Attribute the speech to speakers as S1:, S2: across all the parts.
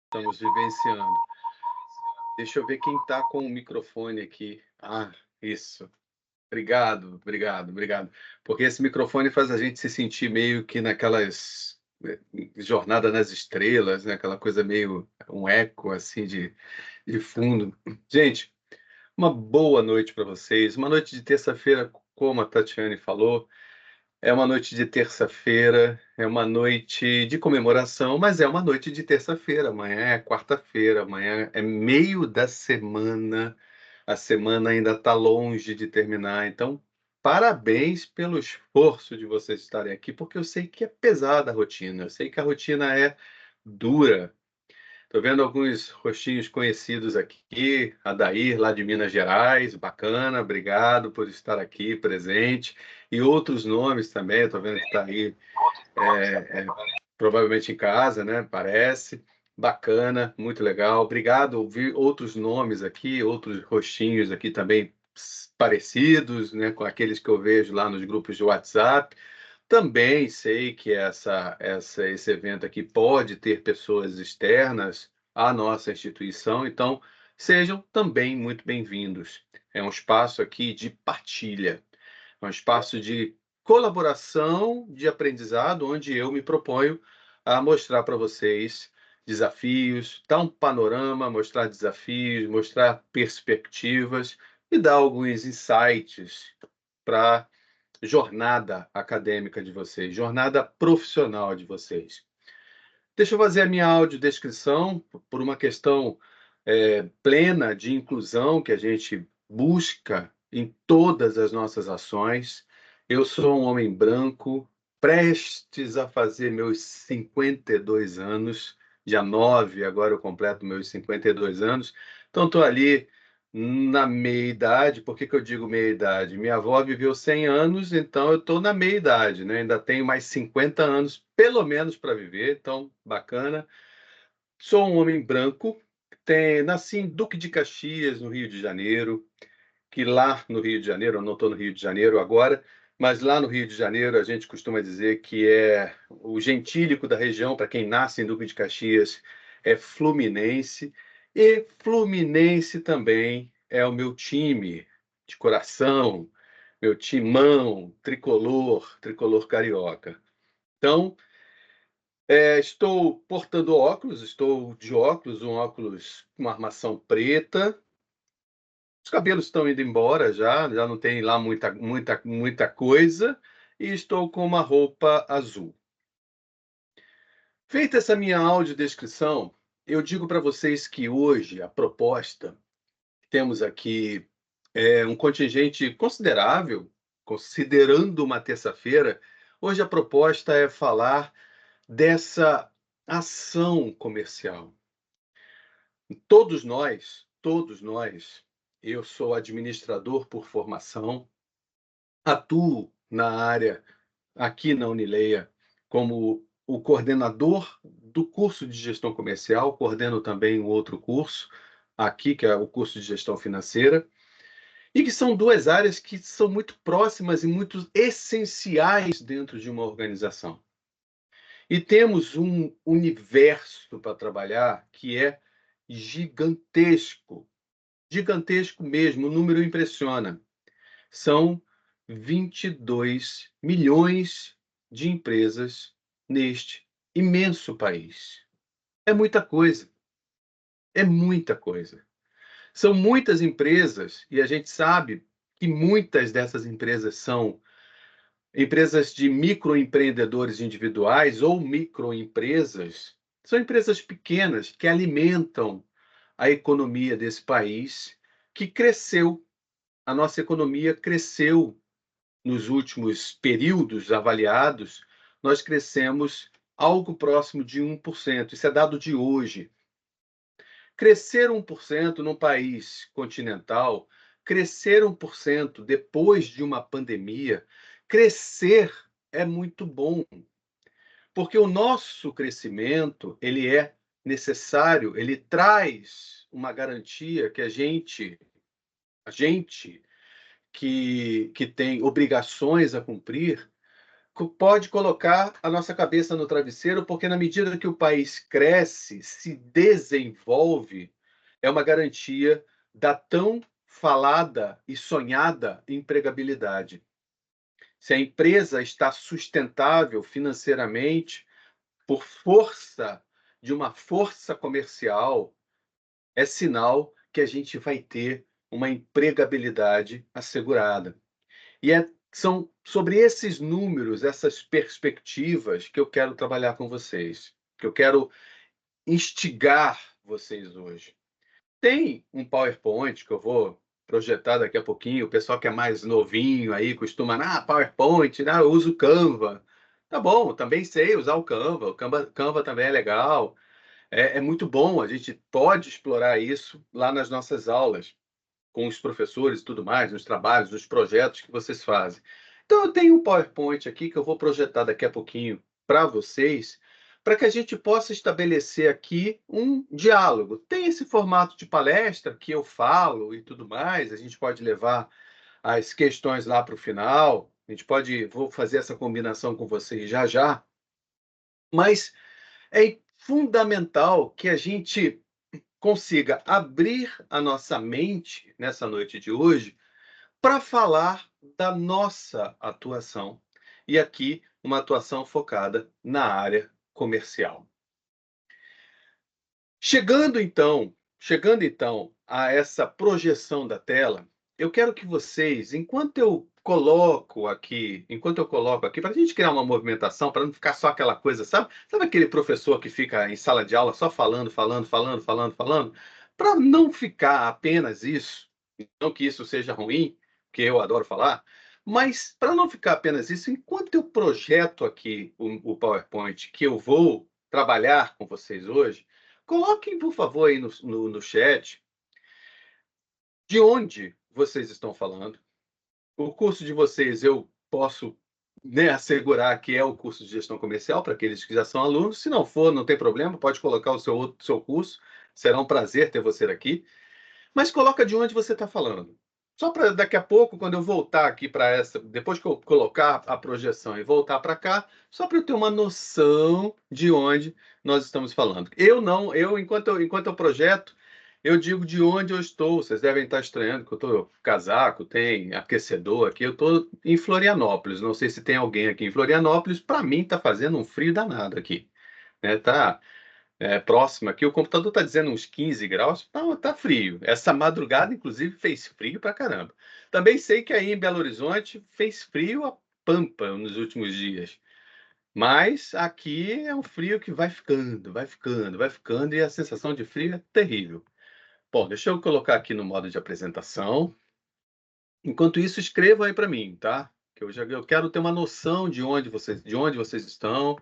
S1: Estamos vivenciando. Deixa eu ver quem está com o microfone aqui. Ah, isso. Obrigado, obrigado, obrigado. Porque esse microfone faz a gente se sentir meio que naquelas jornada nas estrelas, né? Aquela coisa meio um eco assim de fundo. Gente, uma boa noite para vocês. Uma noite de terça-feira, como a Tatiane falou. É uma noite de terça-feira, é uma noite de comemoração, mas é uma noite de terça-feira. Amanhã é quarta-feira, amanhã é meio da semana, a semana ainda está longe de terminar. Então, parabéns pelo esforço de vocês estarem aqui, porque eu sei que é pesada a rotina, eu sei que a rotina é dura. Estou vendo alguns rostinhos conhecidos aqui, Adair, lá de Minas Gerais, bacana, obrigado por estar aqui presente. E outros nomes também, estou vendo que está aí, provavelmente em casa, né? Parece. Bacana, muito legal. Obrigado, ouvi outros nomes aqui, outros rostinhos aqui também parecidos, né, com aqueles que eu vejo lá nos grupos de WhatsApp. Também sei que esse evento aqui pode ter pessoas externas à nossa instituição, então sejam também muito bem-vindos. É um espaço aqui de partilha, é um espaço de colaboração, de aprendizado, onde eu me proponho a mostrar para vocês desafios, dar um panorama, mostrar desafios, mostrar perspectivas e dar alguns insights para jornada acadêmica de vocês, jornada profissional de vocês. Deixa eu fazer a minha audiodescrição por uma questão plena de inclusão que a gente busca em todas as nossas ações. Eu sou um homem branco, prestes a fazer meus 52 anos, dia 9, agora eu completo meus 52 anos, então estou ali na meia-idade. Por que que eu digo meia-idade? Minha avó viveu 100 anos, então eu estou na meia-idade, né? Ainda tenho mais 50 anos, pelo menos, para viver, então bacana. Sou um homem branco, nasci em Duque de Caxias, no Rio de Janeiro, que lá no Rio de Janeiro, eu não estou no Rio de Janeiro agora, mas lá no Rio de Janeiro a gente costuma dizer que é o gentílico da região, para quem nasce em Duque de Caxias, é fluminense, e Fluminense também é o meu time de coração, meu timão tricolor, tricolor carioca. Então, estou portando óculos, estou de óculos, um óculos com uma armação preta. Os cabelos estão indo embora já não tem lá muita coisa, e estou com uma roupa azul. Feita essa minha audiodescrição, eu digo para vocês que hoje a proposta, temos aqui um contingente considerável, considerando uma terça-feira. Hoje a proposta é falar dessa ação comercial. Todos nós, eu sou administrador por formação, atuo na área aqui na Unileia como o coordenador do curso de gestão comercial, coordeno também um outro curso aqui, que é o curso de gestão financeira, e que são duas áreas que são muito próximas e muito essenciais dentro de uma organização. E temos um universo para trabalhar que é gigantesco, gigantesco mesmo, o número impressiona. São 22 milhões de empresas neste imenso país. É muita coisa, é muita coisa. São muitas empresas e a gente sabe que muitas dessas empresas são empresas de microempreendedores individuais ou microempresas. São empresas pequenas que alimentam a economia desse país, que cresceu. A nossa economia cresceu nos últimos períodos avaliados, nós crescemos algo próximo de 1%. Isso é dado de hoje. Crescer 1% num país continental, crescer 1% depois de uma pandemia, crescer é muito bom, porque o nosso crescimento, ele é necessário, ele traz uma garantia que a gente que tem obrigações a cumprir, pode colocar a nossa cabeça no travesseiro, porque na medida que o país cresce, se desenvolve, é uma garantia da tão falada e sonhada empregabilidade. Se a empresa está sustentável financeiramente, por força de uma força comercial, é sinal que a gente vai ter uma empregabilidade assegurada. E são sobre esses números, essas perspectivas que eu quero trabalhar com vocês, que eu quero instigar vocês hoje. Tem um PowerPoint que eu vou projetar daqui a pouquinho. O pessoal que é mais novinho aí costuma, PowerPoint, eu uso Canva. Tá bom, também sei usar o Canva. O Canva também é legal. É muito bom, a gente pode explorar isso lá nas nossas aulas, com os professores e tudo mais, nos trabalhos, nos projetos que vocês fazem. Então, eu tenho um PowerPoint aqui que eu vou projetar daqui a pouquinho para vocês, para que a gente possa estabelecer aqui um diálogo. Tem esse formato de palestra que eu falo e tudo mais, a gente pode levar as questões lá para o final, vou fazer essa combinação com vocês já já, mas é fundamental que a gente consiga abrir a nossa mente nessa noite de hoje para falar da nossa atuação. E aqui, uma atuação focada na área comercial. Chegando então a essa projeção da tela, eu quero que vocês, enquanto eu coloco aqui, para a gente criar uma movimentação, para não ficar só aquela coisa, sabe aquele professor que fica em sala de aula só falando, falando, falando, falando, falando? Para não ficar apenas isso, não que isso seja ruim, que eu adoro falar, mas para não ficar apenas isso, enquanto eu projeto aqui o PowerPoint que eu vou trabalhar com vocês hoje, coloquem, por favor, aí no chat de onde vocês estão falando. O curso de vocês eu posso, assegurar que é o curso de gestão comercial para aqueles que já são alunos. Se não for, não tem problema, pode colocar o seu curso. Será um prazer ter você aqui. Mas coloca de onde você está falando. Só para daqui a pouco, quando eu voltar aqui para depois que eu colocar a projeção e voltar para cá, só para eu ter uma noção de onde nós estamos falando. Enquanto eu projeto, eu digo de onde eu estou. Vocês devem estar estranhando que eu estou casaco, tem aquecedor aqui. Eu estou em Florianópolis. Não sei se tem alguém aqui em Florianópolis. Para mim, está fazendo um frio danado aqui. Tá próximo aqui, o computador está dizendo uns 15 graus, não, tá frio. Essa madrugada, inclusive, fez frio pra caramba. Também sei que aí em Belo Horizonte fez frio a pampa nos últimos dias. Mas aqui é um frio que vai ficando, vai ficando, vai ficando, e a sensação de frio é terrível. Bom, deixa eu colocar aqui no modo de apresentação. Enquanto isso, escrevam aí para mim, tá? Que eu quero ter uma noção de onde vocês estão,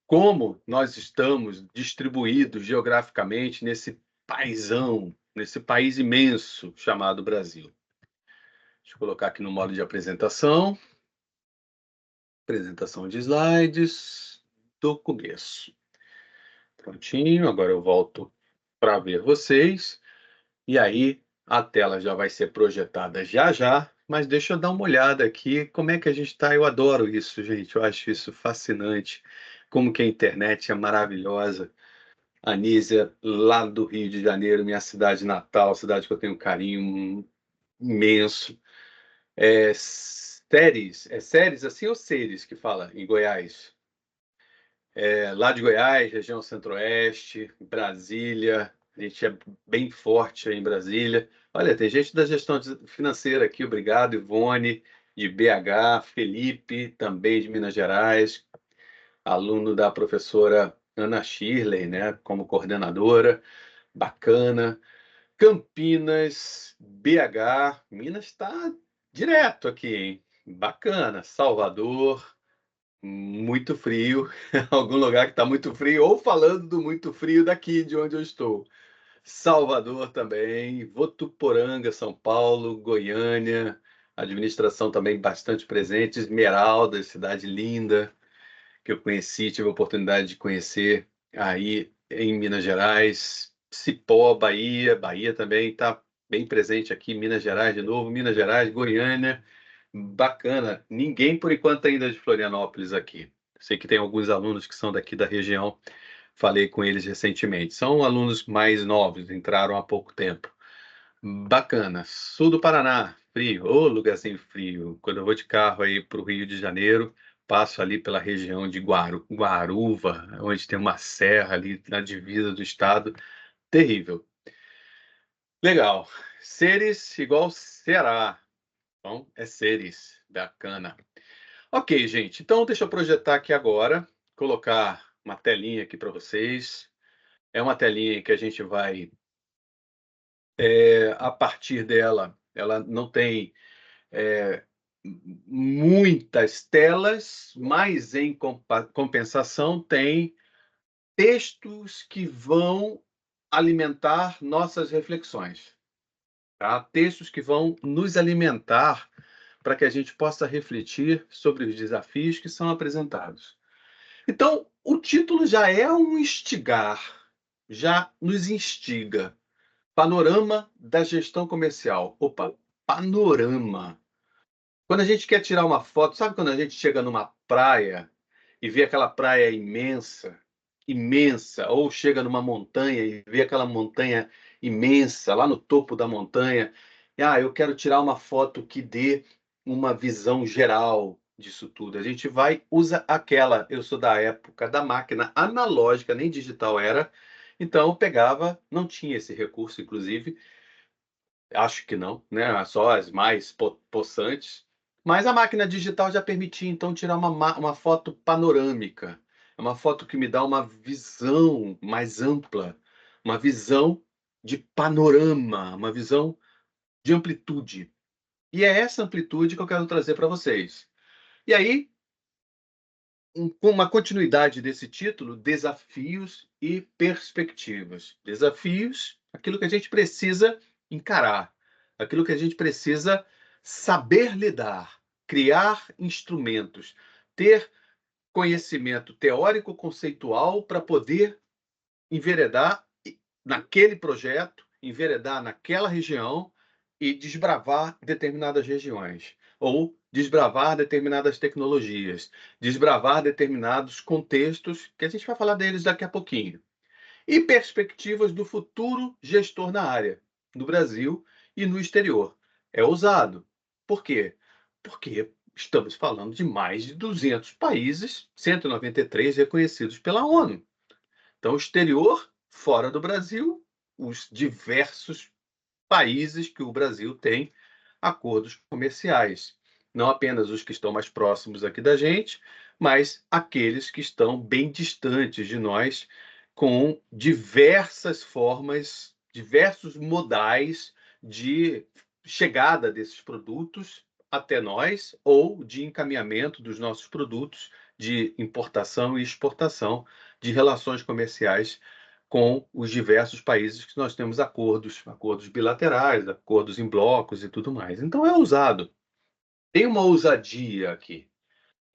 S1: como nós estamos distribuídos geograficamente nesse paizão, nesse país imenso chamado Brasil. Deixa eu colocar aqui no modo de apresentação de slides do começo. Prontinho, agora eu volto para ver vocês. E aí a tela já vai ser projetada já já, mas deixa eu dar uma olhada aqui como é que a gente está. Eu adoro isso, gente, eu acho isso fascinante, como que a internet é maravilhosa. Anísia, lá do Rio de Janeiro, minha cidade natal, cidade que eu tenho um carinho imenso. Séries assim ou Seres que fala em Goiás? Lá de Goiás, região centro-oeste, Brasília, a gente é bem forte aí em Brasília. Olha, tem gente da gestão financeira aqui, obrigado, Ivone, de BH, Felipe, também de Minas Gerais, aluno da professora Ana Shirley, né, como coordenadora, bacana. Campinas, BH, Minas está direto aqui, hein? Bacana. Salvador, muito frio, algum lugar que está muito frio, ou falando do muito frio daqui de onde eu estou. Salvador também, Votuporanga, São Paulo, Goiânia, administração também bastante presente, Esmeraldas, cidade linda, que eu conheci, tive a oportunidade de conhecer aí em Minas Gerais, Cipó, Bahia também está bem presente aqui, Minas Gerais de novo, Minas Gerais, Goiânia, Bacana. Ninguém, por enquanto, ainda é de Florianópolis aqui. Sei que tem alguns alunos que são daqui da região, falei com eles recentemente. São alunos mais novos, entraram há pouco tempo. Bacana. Sul do Paraná, frio. Ô, lugarzinho frio. Quando eu vou de carro aí para o Rio de Janeiro, passo ali pela região de Guaruva, onde tem uma serra ali na divisa do estado. Terrível. Legal. Seres igual Ceará. Então, é seres. Bacana. Ok, gente. Então, deixa eu projetar aqui agora, colocar uma telinha aqui para vocês. É uma telinha que a gente vai, a partir dela, ela não tem muitas telas, mas em compensação tem textos que vão alimentar nossas reflexões, tá? Textos que vão nos alimentar para que a gente possa refletir sobre os desafios que são apresentados. Então, o título já é um instigar, já nos instiga. Panorama da gestão comercial. Opa, panorama. Quando a gente quer tirar uma foto, sabe quando a gente chega numa praia e vê aquela praia imensa, imensa, ou chega numa montanha e vê aquela montanha imensa lá no topo da montanha, e eu quero tirar uma foto que dê uma visão geral disso tudo. A gente vai, usa aquela, eu sou da época da máquina analógica, nem digital era, então eu pegava, não tinha esse recurso, inclusive, acho que não, né? Só as mais possantes. Mas a máquina digital já permitia, então, tirar uma foto panorâmica. É uma foto que me dá uma visão mais ampla, uma visão de panorama, uma visão de amplitude. E é essa amplitude que eu quero trazer para vocês. E aí, com uma continuidade desse título, desafios e perspectivas. Desafios, aquilo que a gente precisa encarar, aquilo que a gente precisa saber lidar, criar instrumentos, ter conhecimento teórico conceitual para poder enveredar naquele projeto, enveredar naquela região e desbravar determinadas regiões, ou desbravar determinadas tecnologias, desbravar determinados contextos, que a gente vai falar deles daqui a pouquinho. E perspectivas do futuro gestor na área, no Brasil e no exterior. É ousado. Por quê? Porque estamos falando de mais de 200 países, 193 reconhecidos pela ONU. Então, exterior, fora do Brasil, os diversos países que o Brasil tem acordos comerciais. Não apenas os que estão mais próximos aqui da gente, mas aqueles que estão bem distantes de nós, com diversas formas, diversos modais de chegada desses produtos até nós ou de encaminhamento dos nossos produtos de importação e exportação de relações comerciais com os diversos países que nós temos acordos bilaterais, acordos em blocos e tudo mais. Então é ousado. Tem uma ousadia aqui.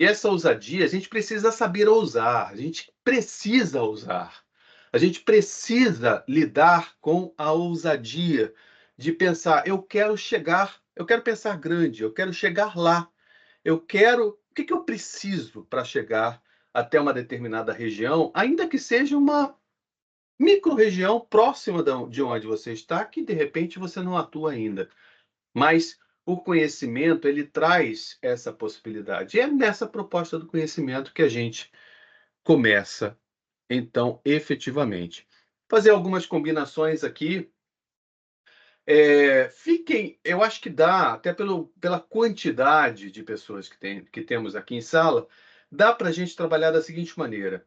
S1: E essa ousadia a gente precisa saber ousar, a gente precisa ousar. A gente precisa lidar com a ousadia de pensar, eu quero pensar grande, eu quero chegar lá. O que eu preciso para chegar até uma determinada região, ainda que seja uma micro-região próxima de onde você está, que de repente você não atua ainda. Mas o conhecimento, ele traz essa possibilidade. E é nessa proposta do conhecimento que a gente começa, então, efetivamente. Fazer algumas combinações aqui. Eu acho que dá, até pela quantidade de pessoas que temos aqui em sala, dá para a gente trabalhar da seguinte maneira.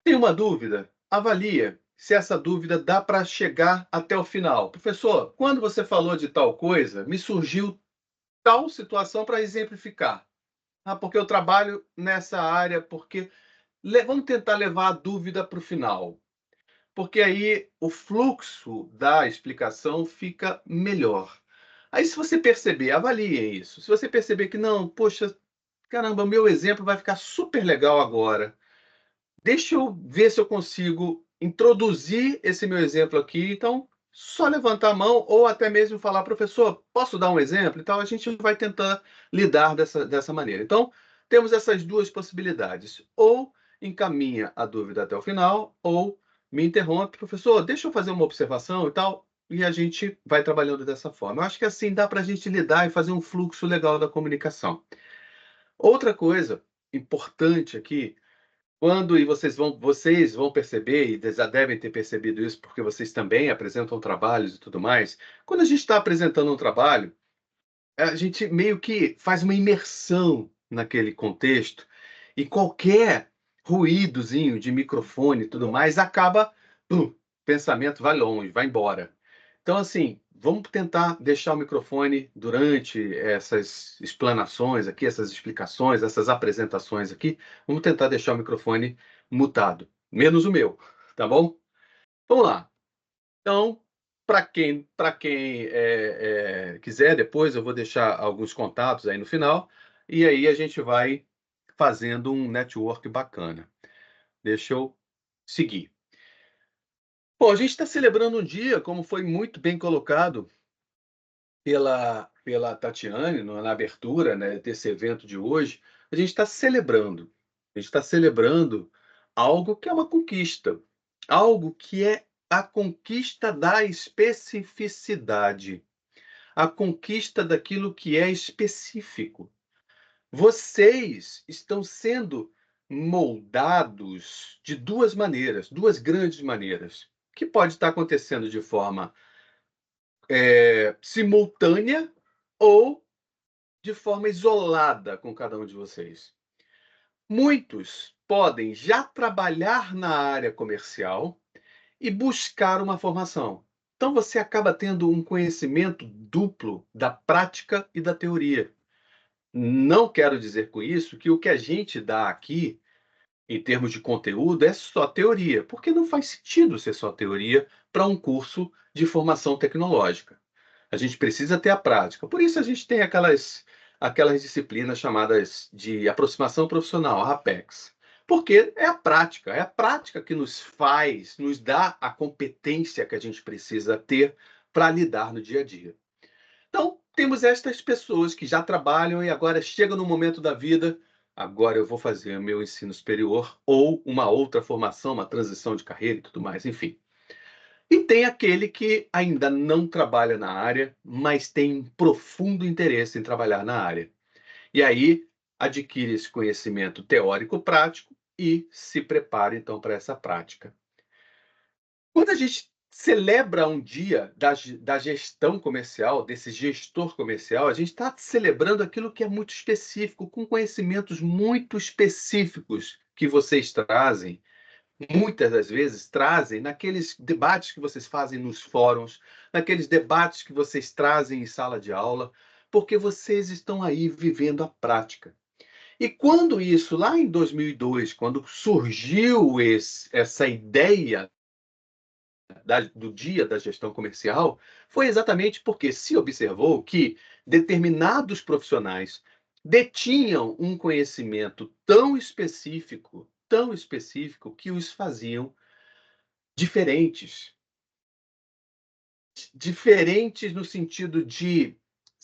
S1: Tem uma dúvida? Avalia se essa dúvida dá para chegar até o final. Professor, quando você falou de tal coisa, me surgiu tal situação para exemplificar. Porque eu trabalho nessa área, porque vamos tentar levar a dúvida para o final. Porque aí o fluxo da explicação fica melhor. Aí, se você perceber, avalie isso. Se você perceber que não, poxa, caramba, meu exemplo vai ficar super legal agora. Deixa eu ver se eu consigo introduzir esse meu exemplo aqui. Então, só levantar a mão ou até mesmo falar: "Professor, posso dar um exemplo?" E tal, a gente vai tentar lidar dessa maneira. Então, temos essas 2 possibilidades, ou encaminha a dúvida até o final, ou me interrompe: "Professor, deixa eu fazer uma observação e tal", e a gente vai trabalhando dessa forma. Eu acho que assim dá para a gente lidar e fazer um fluxo legal da comunicação. Outra coisa importante aqui, quando e vocês vão perceber, e já devem ter percebido isso, porque vocês também apresentam trabalhos e tudo mais, quando a gente está apresentando um trabalho, a gente meio que faz uma imersão naquele contexto, e qualquer ruídozinho de microfone e tudo mais acaba, o pensamento vai longe, vai embora. Então, assim, vamos tentar deixar o microfone durante essas explanações aqui, essas explicações, essas apresentações aqui, vamos tentar deixar o microfone mutado, menos o meu, tá bom? Vamos lá. Então, para quem quiser, depois eu vou deixar alguns contatos aí no final, e aí a gente vai fazendo um network bacana. Deixa eu seguir. Bom, a gente está celebrando um dia, como foi muito bem colocado pela Tatiane na abertura, né, desse evento de hoje, a gente está celebrando. A gente está celebrando algo que é uma conquista, algo que é a conquista da especificidade, a conquista daquilo que é específico. Vocês estão sendo moldados de 2 maneiras, 2 grandes maneiras, que pode estar acontecendo de forma, simultânea ou de forma isolada com cada um de vocês. Muitos podem já trabalhar na área comercial e buscar uma formação. Então você acaba tendo um conhecimento duplo da prática e da teoria. Não quero dizer com isso que o que a gente dá aqui, em termos de conteúdo, é só teoria, porque não faz sentido ser só teoria para um curso de formação tecnológica. A gente precisa ter a prática. Por isso a gente tem aquelas disciplinas chamadas de aproximação profissional, a RAPEX. Porque é a prática que nos dá a competência que a gente precisa ter para lidar no dia a dia. Então, temos estas pessoas que já trabalham e agora chega no momento da vida, agora eu vou fazer o meu ensino superior ou uma outra formação, uma transição de carreira e tudo mais, enfim. E tem aquele que ainda não trabalha na área, mas tem um profundo interesse em trabalhar na área. E aí adquire esse conhecimento teórico prático e se prepara então para essa prática. Quando a gente celebra um dia da gestão comercial, desse gestor comercial, a gente está celebrando aquilo que é muito específico, com conhecimentos muito específicos que vocês trazem, muitas das vezes trazem naqueles debates que vocês fazem nos fóruns, naqueles debates que vocês trazem em sala de aula, porque vocês estão aí vivendo a prática. E quando isso, lá em 2002, quando surgiu essa ideia do dia da gestão comercial, foi exatamente porque se observou que determinados profissionais detinham um conhecimento tão específico, que os faziam diferentes. Diferentes no sentido de,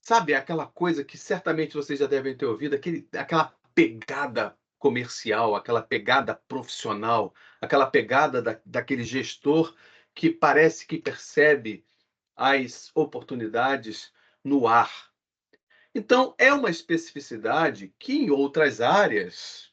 S1: sabe, aquela coisa que certamente vocês já devem ter ouvido, aquela pegada comercial, aquela pegada profissional, aquela pegada daquele gestor que parece que percebe as oportunidades no ar. Então, é uma especificidade que em outras áreas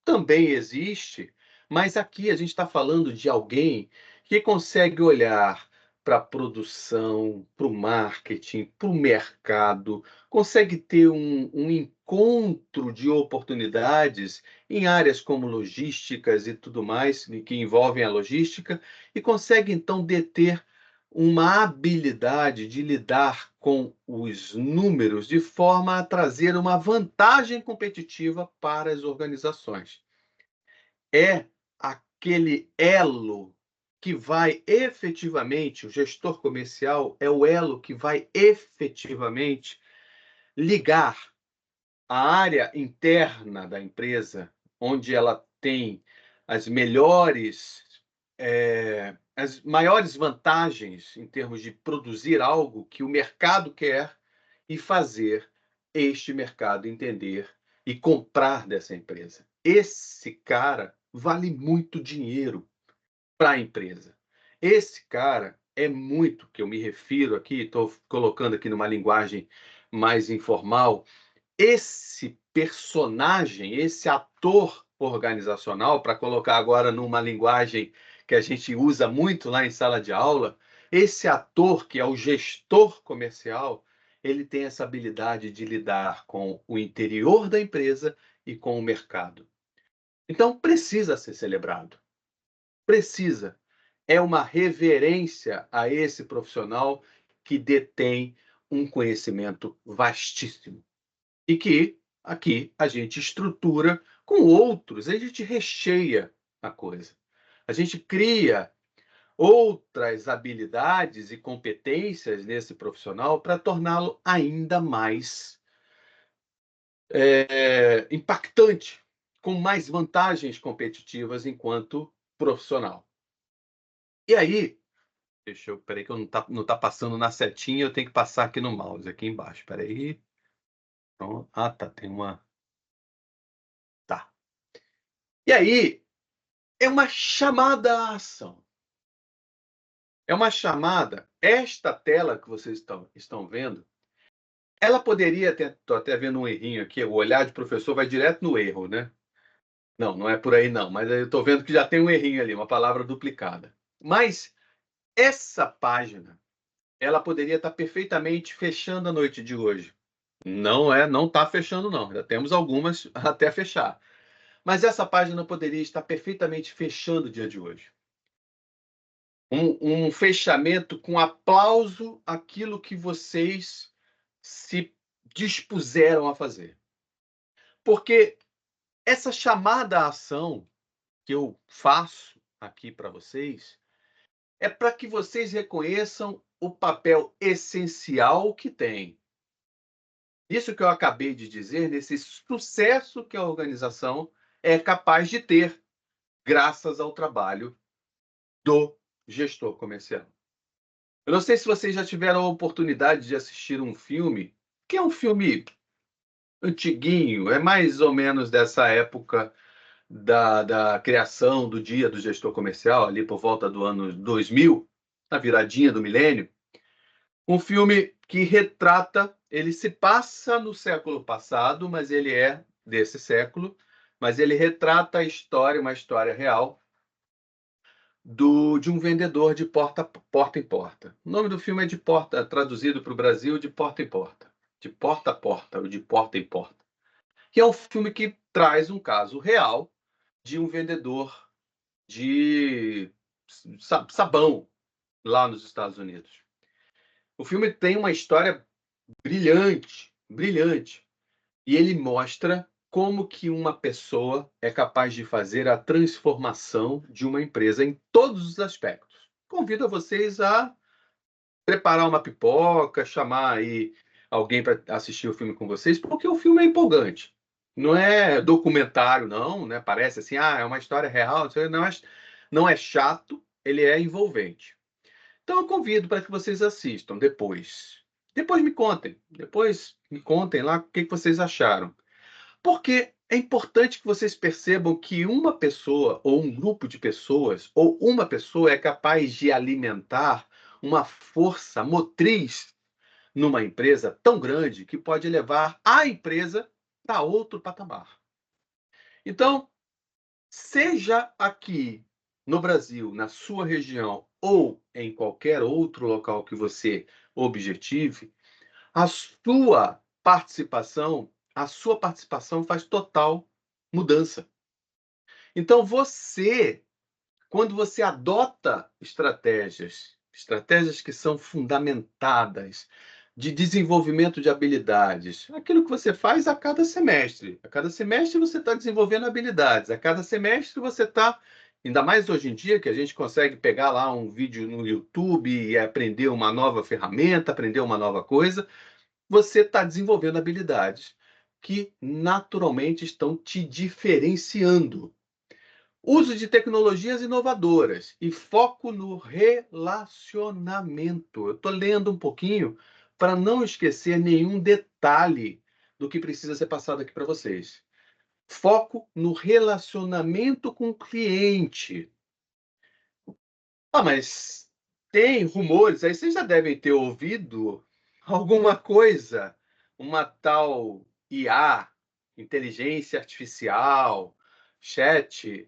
S1: também existe, mas aqui a gente está falando de alguém que consegue olhar para a produção, para o marketing, para o mercado, consegue ter um encontro de oportunidades em áreas como logísticas e tudo mais, que envolvem a logística, e consegue então deter uma habilidade de lidar com os números de forma a trazer uma vantagem competitiva para as organizações. É aquele elo que vai efetivamente, o gestor comercial é o elo que vai efetivamente ligar a área interna da empresa, onde ela tem as melhores as maiores vantagens em termos de produzir algo que o mercado quer e fazer este mercado entender e comprar dessa empresa. Esse cara vale muito dinheiro para a empresa. Esse cara é muito, que eu me refiro aqui, estou colocando aqui numa linguagem mais informal, esse personagem, esse ator organizacional, para colocar agora numa linguagem que a gente usa muito lá em sala de aula, esse ator que é o gestor comercial, ele tem essa habilidade de lidar com o interior da empresa e com o mercado. Então precisa ser celebrado. Precisa. É uma reverência a esse profissional que detém um conhecimento vastíssimo e que aqui a gente estrutura com outros, a gente recheia a coisa. A gente cria outras habilidades e competências nesse profissional para torná-lo ainda mais impactante, com mais vantagens competitivas enquanto profissional. E aí, deixa eu, peraí que eu não tá passando na setinha, eu tenho que passar aqui no mouse, aqui embaixo, peraí. Pronto. Ah, tá, tem uma. Tá. E aí, é uma chamada à ação. É uma chamada. Esta tela que vocês estão vendo, ela poderia ter. Estou até vendo um errinho aqui. O olhar de professor vai direto no erro, né? Não, não é por aí não. Mas eu estou vendo que já tem um errinho ali, uma palavra duplicada. Mas essa página, ela poderia estar perfeitamente fechando a noite de hoje. Não está fechando não. Já temos algumas até fechar. Mas essa página poderia estar perfeitamente fechando o dia de hoje. Um fechamento com aplauso àquilo que vocês se dispuseram a fazer. Porque essa chamada à ação que eu faço aqui para vocês é para que vocês reconheçam o papel essencial que tem. Isso que eu acabei de dizer, nesse sucesso que a organização é capaz de ter, graças ao trabalho do gestor comercial. Eu não sei se vocês já tiveram a oportunidade de assistir um filme, que é um filme antiguinho, é mais ou menos dessa época da criação do Dia do Gestor Comercial, ali por volta do ano 2000, na viradinha do milênio. Um filme que retrata, ele se passa no século passado, mas ele é desse século, mas ele retrata a história, uma história real, de um vendedor de porta em porta. O nome do filme é de porta, traduzido para o Brasil, de porta em porta. De porta a porta, ou de porta em porta. Que é um filme que traz um caso real de um vendedor de sabão lá nos Estados Unidos. O filme tem uma história brilhante, brilhante. E ele mostra como que uma pessoa é capaz de fazer a transformação de uma empresa em todos os aspectos. Convido vocês a preparar uma pipoca, chamar aí alguém para assistir o filme com vocês, porque o filme é empolgante. Não é documentário, não, né? Parece assim, é uma história real, não é chato, ele é envolvente. Então eu convido para que vocês assistam depois. Depois me contem lá o que vocês acharam. Porque é importante que vocês percebam que uma pessoa, ou um grupo de pessoas, ou uma pessoa é capaz de alimentar uma força motriz numa empresa tão grande que pode levar a empresa para outro patamar. Então, seja aqui no Brasil, na sua região, ou em qualquer outro local que você objetive, a sua participação faz total mudança. Então, quando você adota estratégias que são fundamentadas, de desenvolvimento de habilidades, aquilo que você faz a cada semestre. A cada semestre você está desenvolvendo habilidades, a cada semestre você está, ainda mais hoje em dia, que a gente consegue pegar lá um vídeo no YouTube e aprender uma nova ferramenta, aprender uma nova coisa, você está desenvolvendo habilidades que naturalmente estão te diferenciando. Uso de tecnologias inovadoras e foco no relacionamento. Eu estou lendo um pouquinho para não esquecer nenhum detalhe do que precisa ser passado aqui para vocês. Foco no relacionamento com o cliente. Ah, mas tem rumores, aí vocês já devem ter ouvido alguma coisa, uma tal IA, inteligência artificial, chat,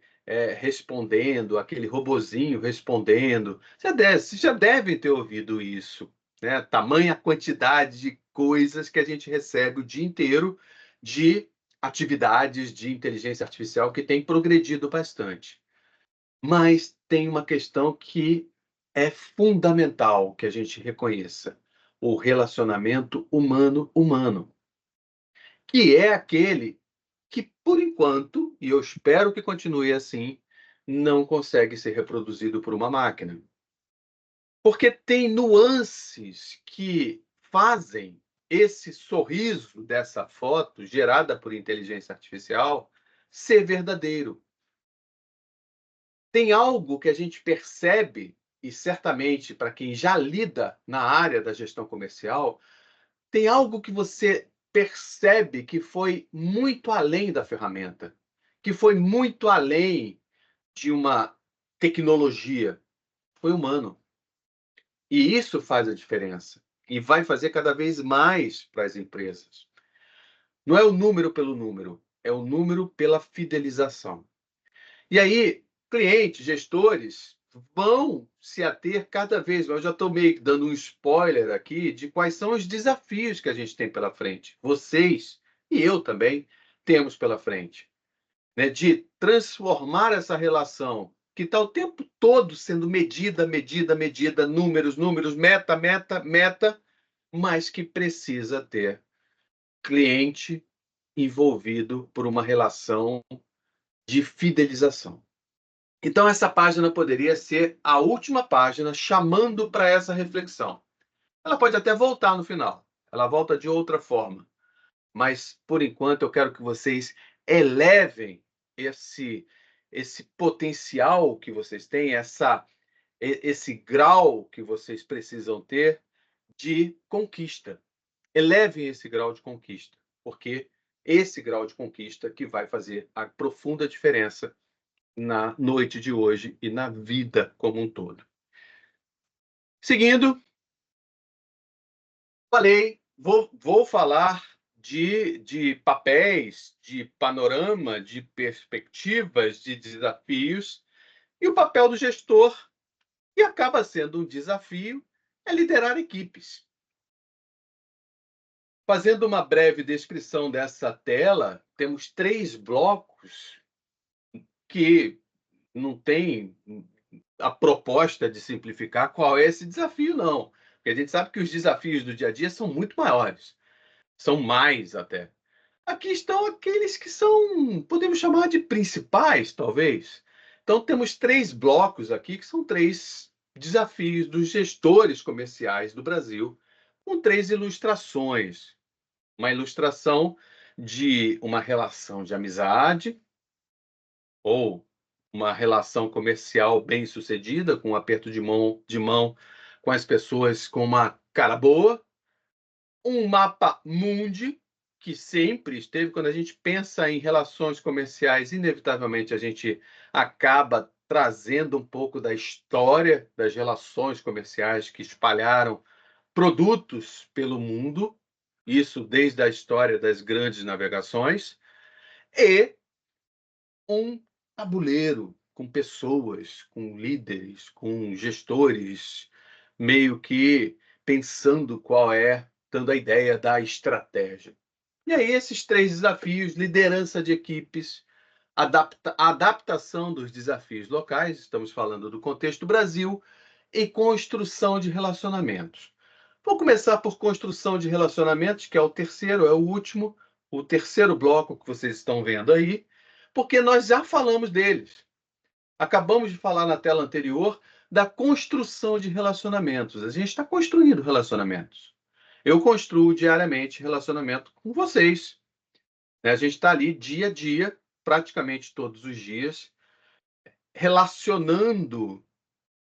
S1: respondendo, aquele robozinho respondendo. Vocês já devem ter ouvido isso, né? Tamanha quantidade de coisas que a gente recebe o dia inteiro de atividades de inteligência artificial que tem progredido bastante. Mas tem uma questão que é fundamental que a gente reconheça: o relacionamento humano-humano, que é aquele que, por enquanto, e eu espero que continue assim, não consegue ser reproduzido por uma máquina. Porque tem nuances que fazem esse sorriso dessa foto, gerada por inteligência artificial, ser verdadeiro. Tem algo que a gente percebe, e certamente para quem já lida na área da gestão comercial, tem algo que você percebe que foi muito além da ferramenta, que foi muito além de uma tecnologia, foi humano. E isso faz a diferença. E vai fazer cada vez mais para as empresas. Não é o número pelo número, é o número pela fidelização. E aí, clientes, gestores vão se ater cada vez mais. Eu já estou meio que dando um spoiler aqui de quais são os desafios que a gente tem pela frente. Vocês e eu também temos pela frente, né? De transformar essa relação que está o tempo todo sendo medida, medida, medida, números, números, meta, meta, meta, mas que precisa ter cliente envolvido por uma relação de fidelização. Então, essa página poderia ser a última página chamando para essa reflexão. Ela pode até voltar no final, ela volta de outra forma, mas por enquanto eu quero que vocês elevem esse potencial que vocês têm, esse grau que vocês precisam ter de conquista. Elevem esse grau de conquista, porque esse grau de conquista que vai fazer a profunda diferença na noite de hoje e na vida como um todo. Seguindo, vou falar de papéis, de panorama, de perspectivas, de desafios, e o papel do gestor, que acaba sendo um desafio, é liderar equipes. Fazendo uma breve descrição dessa tela, temos 3 blocos que não tem a proposta de simplificar qual é esse desafio, não. Porque a gente sabe que os desafios do dia a dia são muito maiores, são mais até. Aqui estão aqueles que são, podemos chamar de principais, talvez. Então, temos 3 blocos aqui, que são 3 desafios dos gestores comerciais do Brasil, com 3 ilustrações. Uma ilustração de uma relação de amizade, ou uma relação comercial bem-sucedida, com um aperto de mão com as pessoas com uma cara boa, um mapa mundi, que sempre esteve, quando a gente pensa em relações comerciais, inevitavelmente a gente acaba trazendo um pouco da história das relações comerciais que espalharam produtos pelo mundo, isso desde a história das grandes navegações, e um tabuleiro com pessoas, com líderes, com gestores, meio que pensando qual é, dando a ideia da estratégia. E aí, esses 3 desafios: liderança de equipes, adaptação dos desafios locais, estamos falando do contexto Brasil, e construção de relacionamentos. Vou começar por construção de relacionamentos, que é o terceiro, é o terceiro bloco que vocês estão vendo aí, porque nós já falamos deles. Acabamos de falar na tela anterior da construção de relacionamentos. A gente está construindo relacionamentos. Eu construo diariamente relacionamento com vocês, né? A gente está ali dia a dia, praticamente todos os dias, relacionando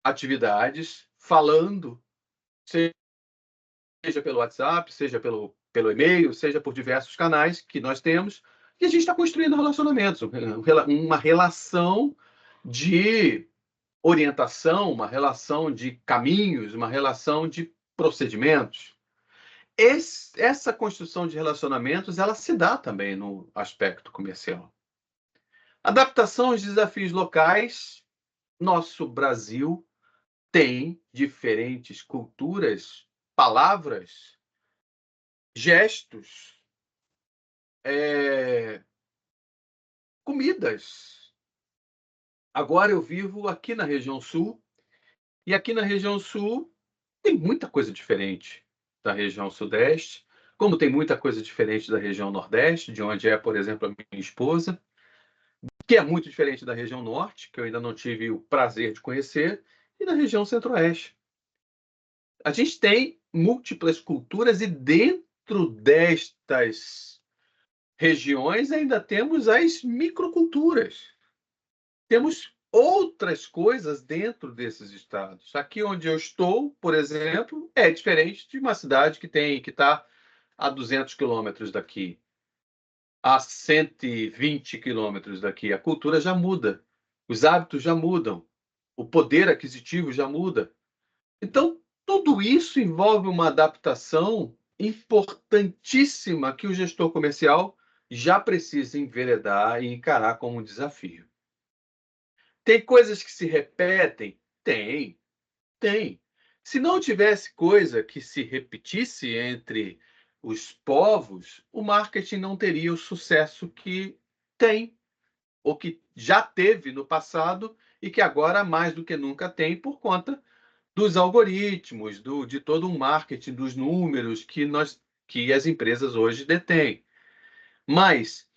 S1: atividades, falando, seja pelo WhatsApp, seja pelo e-mail, seja por diversos canais que nós temos, e a gente está construindo relacionamentos, uma relação de orientação, uma relação de caminhos, uma relação de procedimentos. Essa construção de relacionamentos, ela se dá também no aspecto comercial. Adaptação aos desafios locais. Nosso Brasil tem diferentes culturas, palavras, gestos, comidas. Agora eu vivo aqui na região sul, e aqui na região sul tem muita coisa diferente da região sudeste, como tem muita coisa diferente da região nordeste, de onde é, por exemplo, a minha esposa, que é muito diferente da região norte, que eu ainda não tive o prazer de conhecer, e da região centro-oeste. A gente tem múltiplas culturas e dentro destas regiões ainda temos as microculturas. Temos outras coisas dentro desses estados. Aqui onde eu estou, por exemplo, é diferente de uma cidade que está a 200 quilômetros daqui, a 120 quilômetros daqui. A cultura já muda, os hábitos já mudam, o poder aquisitivo já muda. Então, tudo isso envolve uma adaptação importantíssima que o gestor comercial já precisa enveredar e encarar como um desafio. Tem coisas que se repetem? Tem, tem. Se não tivesse coisa que se repetisse entre os povos, o marketing não teria o sucesso que tem, ou que já teve no passado e que agora mais do que nunca tem por conta dos algoritmos, de todo um marketing, dos números que as empresas hoje detêm. Mas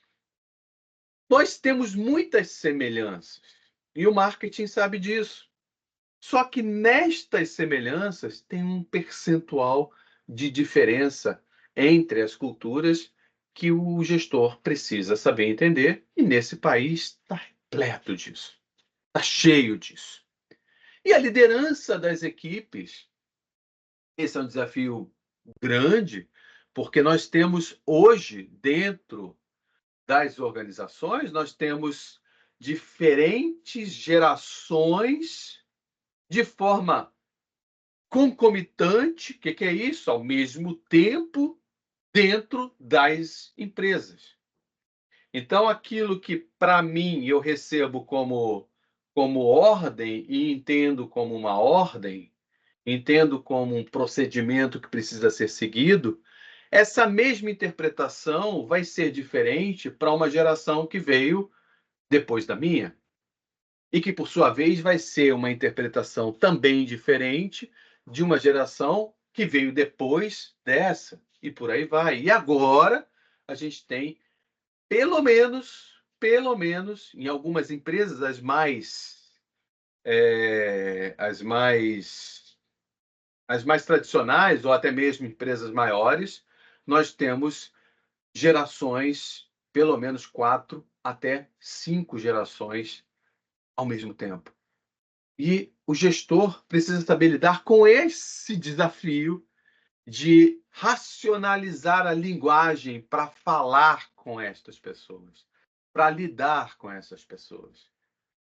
S1: nós temos muitas semelhanças e o marketing sabe disso. Só que nestas semelhanças tem um percentual de diferença entre as culturas que o gestor precisa saber entender, e nesse país está repleto disso, está cheio disso. E a liderança das equipes, esse é um desafio grande, porque nós temos hoje, dentro das organizações, nós temos diferentes gerações de forma concomitante, o que é isso? Ao mesmo tempo, dentro das empresas. Então, aquilo que, para mim, eu recebo como ordem e entendo como uma ordem, entendo como um procedimento que precisa ser seguido, essa mesma interpretação vai ser diferente para uma geração que veio depois da minha, e que, por sua vez, vai ser uma interpretação também diferente de uma geração que veio depois dessa, e por aí vai. E agora a gente tem, pelo menos, em algumas empresas, as mais tradicionais, ou até mesmo empresas maiores, nós temos gerações, pelo menos 4 até 5 gerações ao mesmo tempo. E o gestor precisa saber lidar com esse desafio de racionalizar a linguagem para falar com estas pessoas, para lidar com essas pessoas.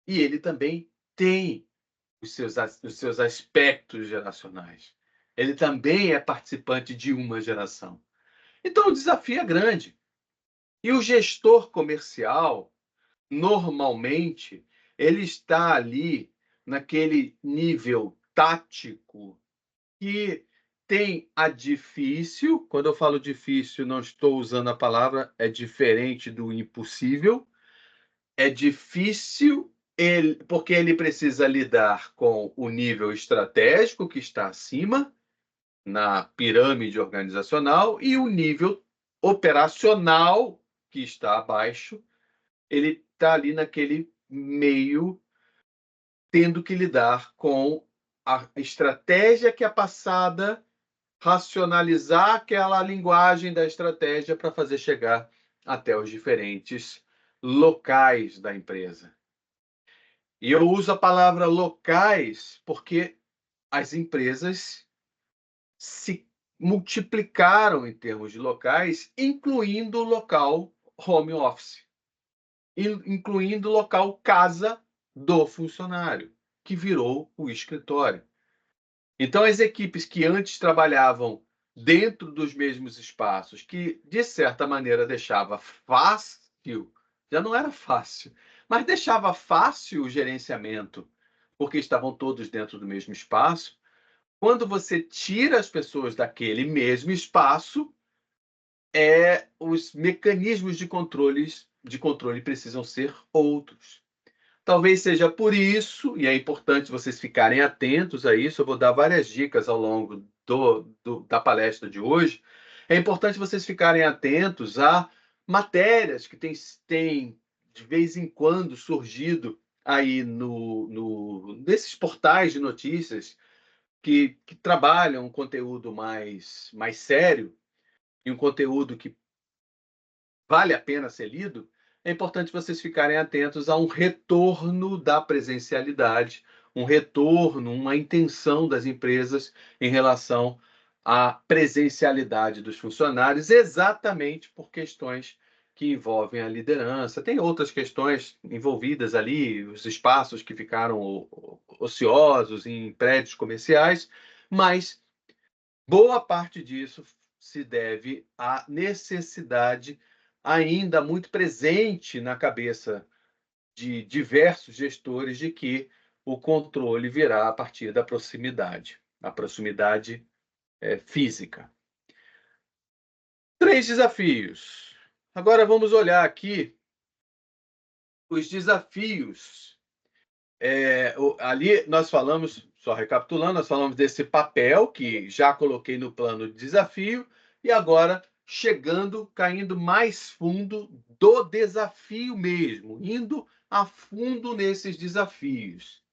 S1: E ele também tem os seus aspectos geracionais. Ele também é participante de uma geração. Então, o desafio é grande. E o gestor comercial, normalmente, ele está ali naquele nível tático que tem a difícil. Quando eu falo difícil, não estou usando a palavra, é diferente do impossível. É difícil porque ele precisa lidar com o nível estratégico que está acima, na pirâmide organizacional, e o nível operacional que está abaixo. Ele está ali naquele meio, tendo que lidar com a estratégia que é passada, racionalizar aquela linguagem da estratégia para fazer chegar até os diferentes locais da empresa. E eu uso a palavra locais porque as empresas se multiplicaram em termos de locais, incluindo o local home office, incluindo o local casa do funcionário, que virou o escritório. Então, as equipes que antes trabalhavam dentro dos mesmos espaços, que de certa maneira deixava fácil, já não era fácil, mas deixava fácil o gerenciamento, porque estavam todos dentro do mesmo espaço. Quando você tira as pessoas daquele mesmo espaço, os mecanismos de controle precisam ser outros. Talvez seja por isso, e é importante vocês ficarem atentos a isso, eu vou dar várias dicas ao longo da palestra de hoje. É importante vocês ficarem atentos a matérias que têm de vez em quando surgido aí nesses portais de notícias que trabalham um conteúdo mais sério e um conteúdo que vale a pena ser lido, é importante vocês ficarem atentos a um retorno da presencialidade, um retorno, uma intenção das empresas em relação à presencialidade dos funcionários, exatamente por questões que envolvem a liderança. Tem outras questões envolvidas ali, os espaços que ficaram ociosos em prédios comerciais, mas boa parte disso se deve à necessidade ainda muito presente na cabeça de diversos gestores de que o controle virá a partir da proximidade, a proximidade física. 3 desafios. Agora vamos olhar aqui os desafios. Ali nós falamos, só recapitulando, nós falamos desse papel que já coloquei no plano de desafio, e agora chegando, caindo mais fundo do desafio mesmo, indo a fundo nesses desafios.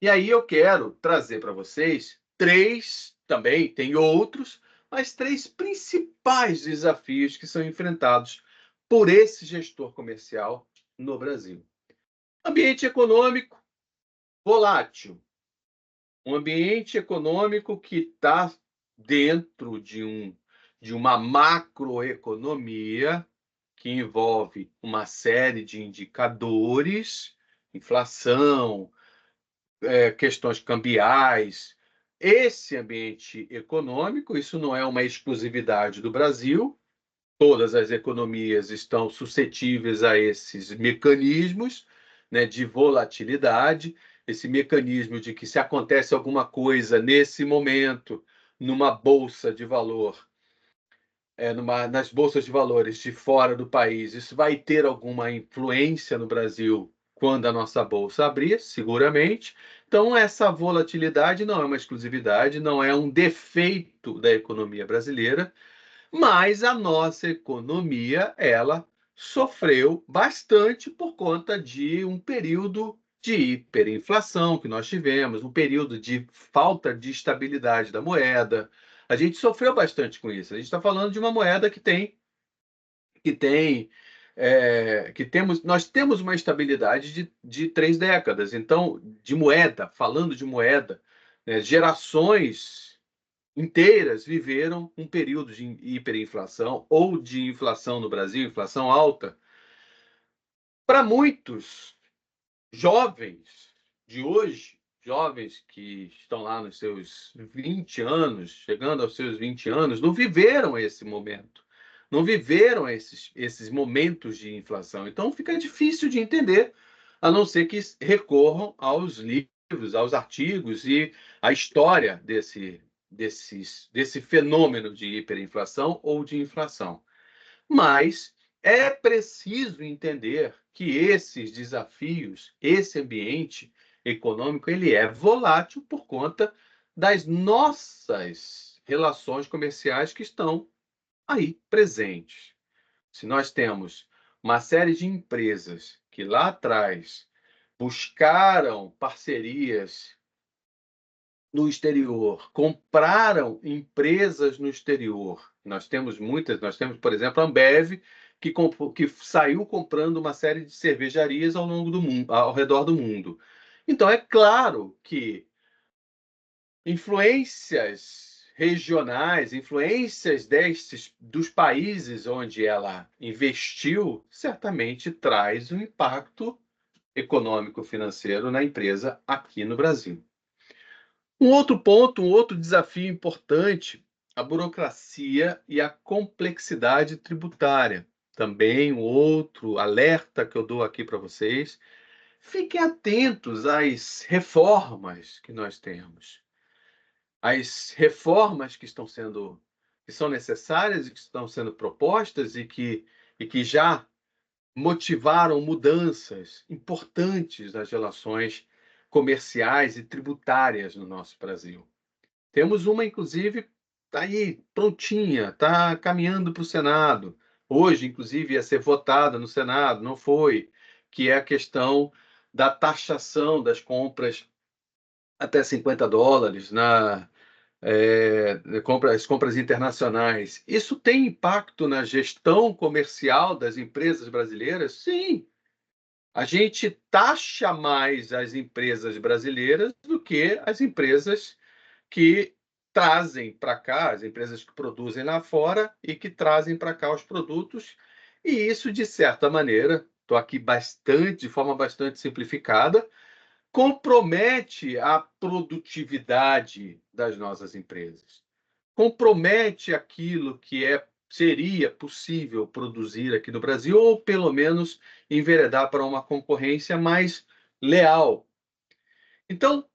S1: E aí eu quero trazer para vocês 3, também tem outros, mas 3 principais desafios que são enfrentados por esse gestor comercial no Brasil. Ambiente econômico volátil, um ambiente econômico que está dentro de uma macroeconomia que envolve uma série de indicadores, inflação, questões cambiais. Esse ambiente econômico, isso não é uma exclusividade do Brasil, todas as economias estão suscetíveis a esses mecanismos, né, de volatilidade, esse mecanismo de que se acontece alguma coisa nesse momento numa bolsa de valor, nas bolsas de valores de fora do país, isso vai ter alguma influência no Brasil quando a nossa bolsa abrir, seguramente. Então, essa volatilidade não é uma exclusividade, não é um defeito da economia brasileira, mas a nossa economia, ela sofreu bastante por conta de um período de hiperinflação que nós tivemos, um período de falta de estabilidade da moeda. A gente sofreu bastante com isso. A gente está falando de uma moeda que tem nós temos uma estabilidade de 3 décadas. Então, de moeda, falando de moeda, né, gerações inteiras viveram um período de hiperinflação ou de inflação no Brasil, inflação alta. Para muitos jovens de hoje, jovens que estão lá nos seus 20 anos, chegando aos seus 20 anos, não viveram esse momento, não viveram esses momentos de inflação. Então fica difícil de entender, a não ser que recorram aos livros, aos artigos e à história desse fenômeno de hiperinflação ou de inflação. Mas é preciso entender que esses desafios, esse ambiente econômico, ele é volátil por conta das nossas relações comerciais que estão aí presentes. Se nós temos uma série de empresas que lá atrás buscaram parcerias no exterior, compraram empresas no exterior. Nós temos muitas, nós temos, por exemplo, a Ambev, que saiu comprando uma série de cervejarias ao longo do mundo, ao redor do mundo. Então, é claro que influências regionais, influências dos países onde ela investiu, certamente traz um impacto econômico financeiro na empresa aqui no Brasil. Um outro ponto, um outro desafio importante, a burocracia e a complexidade tributária. Também um outro alerta que eu dou aqui para vocês. Fiquem atentos às reformas que nós temos. As reformas que são necessárias e que estão sendo propostas e que já motivaram mudanças importantes nas relações comerciais e tributárias no nosso Brasil. Temos uma, inclusive, está aí prontinha, está caminhando para o Senado. Hoje, inclusive, ia ser votada no Senado, não foi, que é a questão da taxação das compras até $50 as compras internacionais. Isso tem impacto na gestão comercial das empresas brasileiras? Sim. A gente taxa mais as empresas brasileiras do que as empresas que trazem para cá, as empresas que produzem lá fora e que trazem para cá os produtos. E isso, de certa maneira, estou aqui de forma bastante simplificada, compromete a produtividade das nossas empresas, compromete aquilo que seria possível produzir aqui no Brasil, ou pelo menos enveredar para uma concorrência mais leal. Então,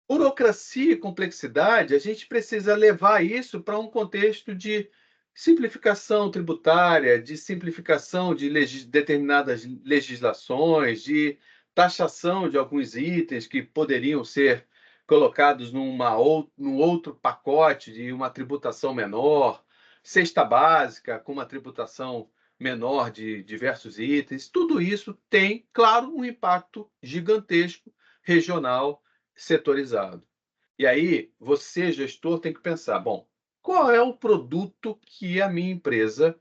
S1: burocracia e complexidade, a gente precisa levar isso para um contexto de simplificação tributária, de simplificação de determinadas legislações, de taxação de alguns itens que poderiam ser colocados num outro pacote de uma tributação menor, cesta básica com uma tributação menor de diversos itens. Tudo isso tem, claro, um impacto gigantesco regional setorizado. E aí, você, gestor, tem que pensar: bom, qual é o produto que a minha empresa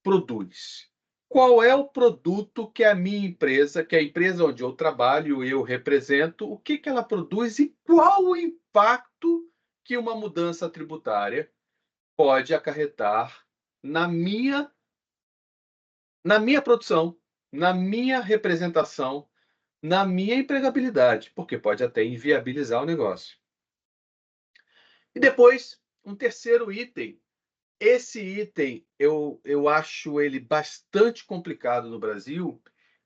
S1: produz? Qual é o produto que a minha empresa, que a empresa onde eu trabalho, eu represento, o que ela produz e qual o impacto que uma mudança tributária pode acarretar na minha, na minha produção, na minha representação, na minha empregabilidade, porque pode até inviabilizar o negócio. E depois, um terceiro item. Esse item eu acho ele bastante complicado no Brasil,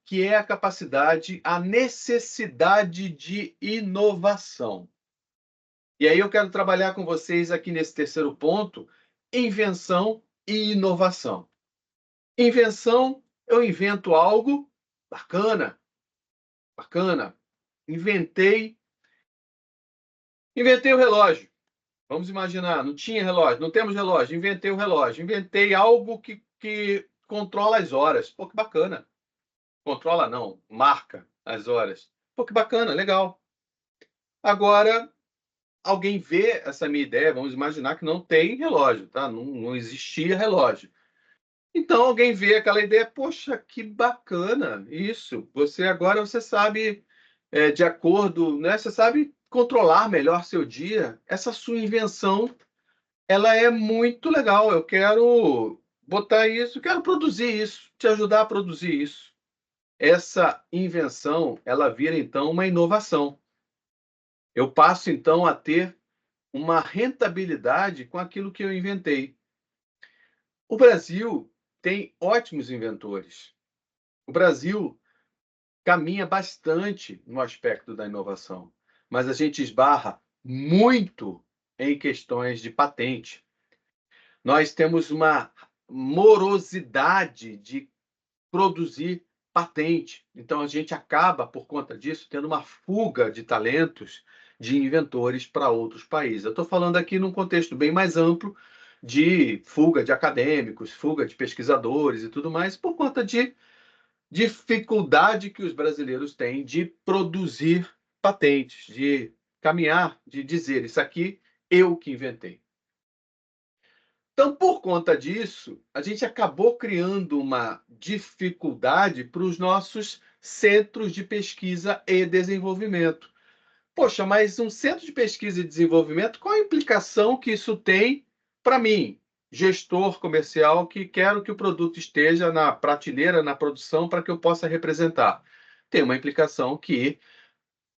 S1: que é a necessidade de inovação. E aí eu quero trabalhar com vocês aqui nesse terceiro ponto, invenção e inovação. Invenção, eu invento algo bacana, bacana. Inventei o relógio. Vamos imaginar, não tinha relógio, não temos relógio, inventei o relógio, inventei algo que controla as horas. Pô, que bacana. Controla não, marca as horas. Pô, que bacana, legal. Agora, alguém vê essa minha ideia, vamos imaginar que não tem relógio, tá? Não existia relógio. Então, alguém vê aquela ideia, poxa, que bacana isso. Você sabe, de acordo, né? Você sabe controlar melhor seu dia. Essa sua invenção ela é muito legal. Eu quero botar isso, quero produzir isso, te ajudar a produzir isso. Essa invenção, ela vira então uma inovação. Eu passo então a ter uma rentabilidade com aquilo que eu inventei. O Brasil tem ótimos inventores. O Brasil caminha bastante no aspecto da inovação, mas a gente esbarra muito em questões de patente. Nós temos uma morosidade de produzir patente. Então, a gente acaba, por conta disso, tendo uma fuga de talentos de inventores para outros países. Eu estou falando aqui num contexto bem mais amplo de fuga de acadêmicos, fuga de pesquisadores e tudo mais, por conta de dificuldade que os brasileiros têm de produzir patentes, de caminhar, de dizer, isso aqui eu que inventei. Então, por conta disso, a gente acabou criando uma dificuldade para os nossos centros de pesquisa e desenvolvimento. Poxa, mas um centro de pesquisa e desenvolvimento, qual a implicação que isso tem para mim, gestor comercial, que quero que o produto esteja na prateleira, na produção, para que eu possa representar? Tem uma implicação que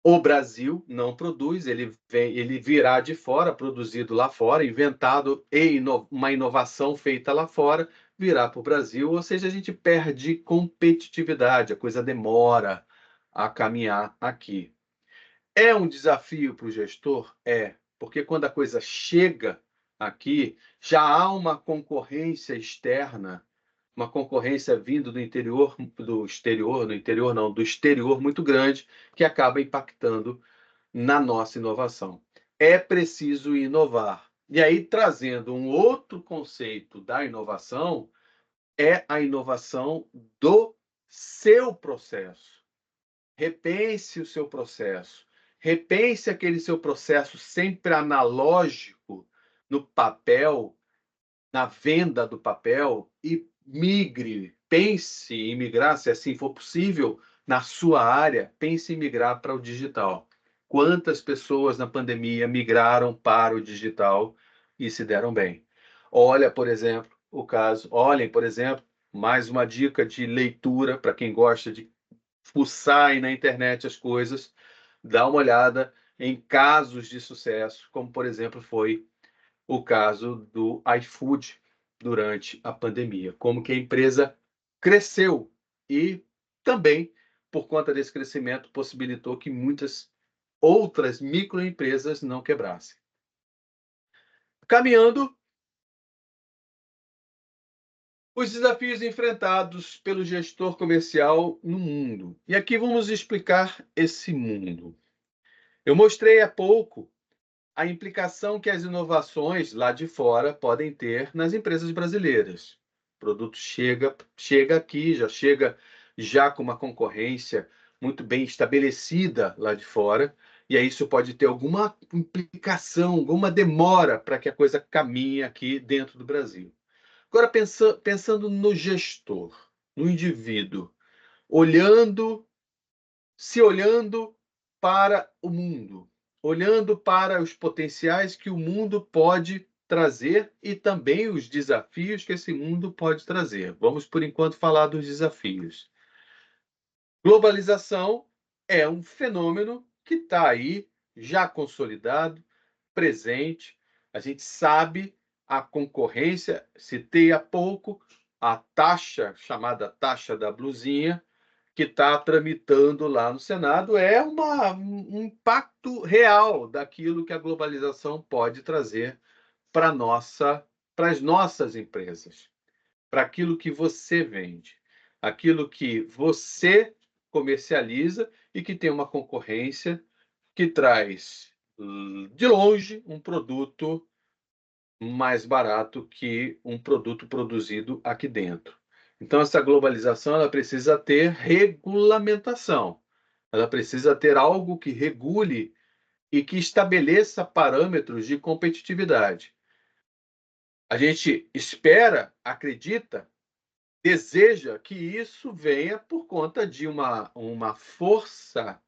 S1: o Brasil não produz, ele virá de fora, produzido lá fora, inventado e uma inovação feita lá fora, virá para o Brasil, ou seja, a gente perde competitividade, a coisa demora a caminhar aqui. É um desafio para o gestor? É, porque quando a coisa chega aqui, já há uma concorrência externa, uma concorrência vindo do interior, do exterior, no interior não, do exterior muito grande, que acaba impactando na nossa inovação. É preciso inovar. E aí, trazendo um outro conceito da inovação, é a inovação do seu processo. Repense o seu processo. Repense aquele seu processo sempre analógico no papel, na venda do papel, e migre, pense em migrar, se assim for possível, na sua área, pense em migrar para o digital. Quantas pessoas na pandemia migraram para o digital e se deram bem? Olhem, por exemplo, mais uma dica de leitura para quem gosta de fuçar aí na internet as coisas, dá uma olhada em casos de sucesso, como, por exemplo, foi o caso do iFood durante a pandemia, como que a empresa cresceu e também, por conta desse crescimento, possibilitou que muitas outras microempresas não quebrassem. Caminhando, os desafios enfrentados pelo gestor comercial no mundo. E aqui vamos explicar esse mundo. Eu mostrei há pouco a implicação que as inovações lá de fora podem ter nas empresas brasileiras. O produto chega aqui, já chega já com uma concorrência muito bem estabelecida lá de fora, e aí isso pode ter alguma implicação, alguma demora para que a coisa caminhe aqui dentro do Brasil. Agora, pensando no gestor, no indivíduo, olhando olhando para o mundo, olhando para os potenciais que o mundo pode trazer e também os desafios que esse mundo pode trazer. Vamos, por enquanto, falar dos desafios. Globalização é um fenômeno que está aí, já consolidado, presente. A gente sabe a concorrência, citei há pouco, a taxa, chamada taxa da blusinha, que está tramitando lá no Senado, é um impacto real daquilo que a globalização pode trazer para as nossas empresas, para aquilo que você vende, aquilo que você comercializa e que tem uma concorrência que traz de longe um produto mais barato que um produto produzido aqui dentro. Então, essa globalização ela precisa ter regulamentação, ela precisa ter algo que regule e que estabeleça parâmetros de competitividade. A gente espera, acredita, deseja que isso venha por conta de uma força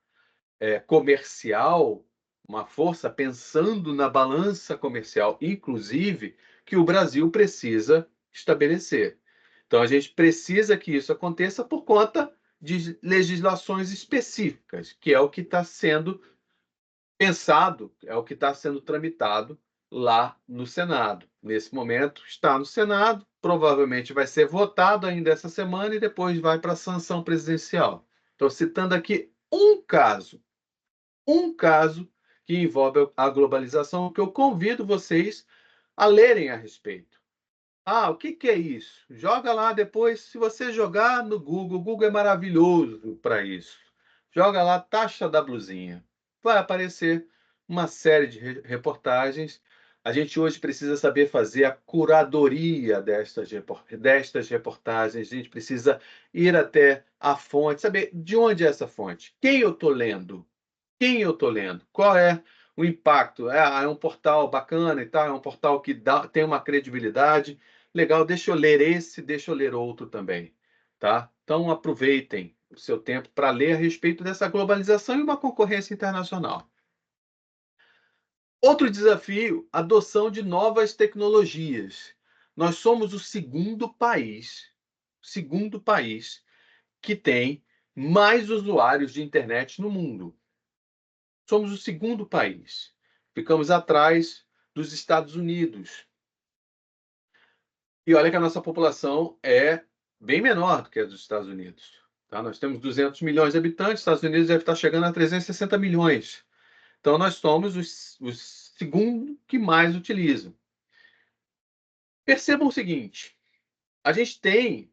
S1: comercial, uma força pensando na balança comercial, inclusive, que o Brasil precisa estabelecer. Então, a gente precisa que isso aconteça por conta de legislações específicas, que é o que está sendo pensado, é o que está sendo tramitado lá no Senado. Nesse momento, está no Senado, provavelmente vai ser votado ainda essa semana e depois vai para a sanção presidencial. Estou citando aqui um caso que envolve a globalização, que eu convido vocês a lerem a respeito. Ah, o que que é isso? Joga lá depois, se você jogar no Google, o Google é maravilhoso para isso. Joga lá taxa da blusinha. Vai aparecer uma série de reportagens. A gente hoje precisa saber fazer a curadoria destas reportagens. A gente precisa ir até a fonte, saber de onde é essa fonte, quem eu estou lendo, quem eu estou lendo, qual é o impacto. É um portal bacana e tal, é um portal que tem uma credibilidade. Legal, deixa eu ler esse, deixa eu ler outro também, tá? Então aproveitem, o seu tempo para ler a respeito dessa globalização e uma concorrência internacional. Outro desafio, adoção de novas tecnologias. Nós somos o segundo país que tem mais usuários de internet no mundo. Somos o segundo país. Ficamos atrás dos Estados Unidos. E olha que a nossa população é bem menor do que a dos Estados Unidos. Tá? Nós temos 200 milhões de habitantes, os Estados Unidos deve estar chegando a 360 milhões. Então, nós somos os segundo que mais utilizam. Percebam o seguinte, a gente tem,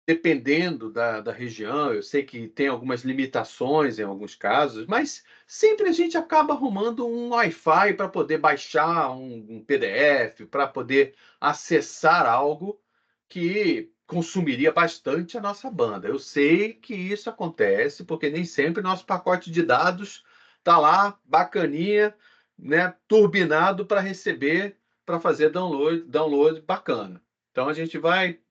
S1: dependendo da região, eu sei que tem algumas limitações em alguns casos, mas sempre a gente acaba arrumando um Wi-Fi para poder baixar um PDF, para poder acessar algo que consumiria bastante a nossa banda. Eu sei que isso acontece, porque nem sempre nosso pacote de dados está lá, bacaninha, né, turbinado para receber, para fazer download bacana. Então a gente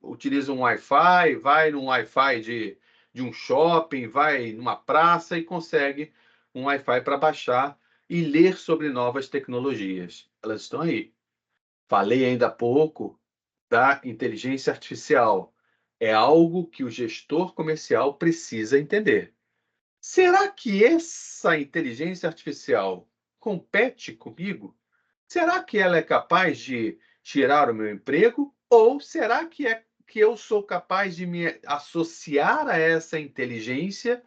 S1: utiliza um Wi-Fi, vai num Wi-Fi de um shopping, vai numa praça e consegue um Wi-Fi para baixar e ler sobre novas tecnologias. Elas estão aí. Falei ainda há pouco da inteligência artificial. É algo que o gestor comercial precisa entender. Será que essa inteligência artificial compete comigo? Será que ela é capaz de tirar o meu emprego? Ou será que eu sou capaz de me associar a essa inteligência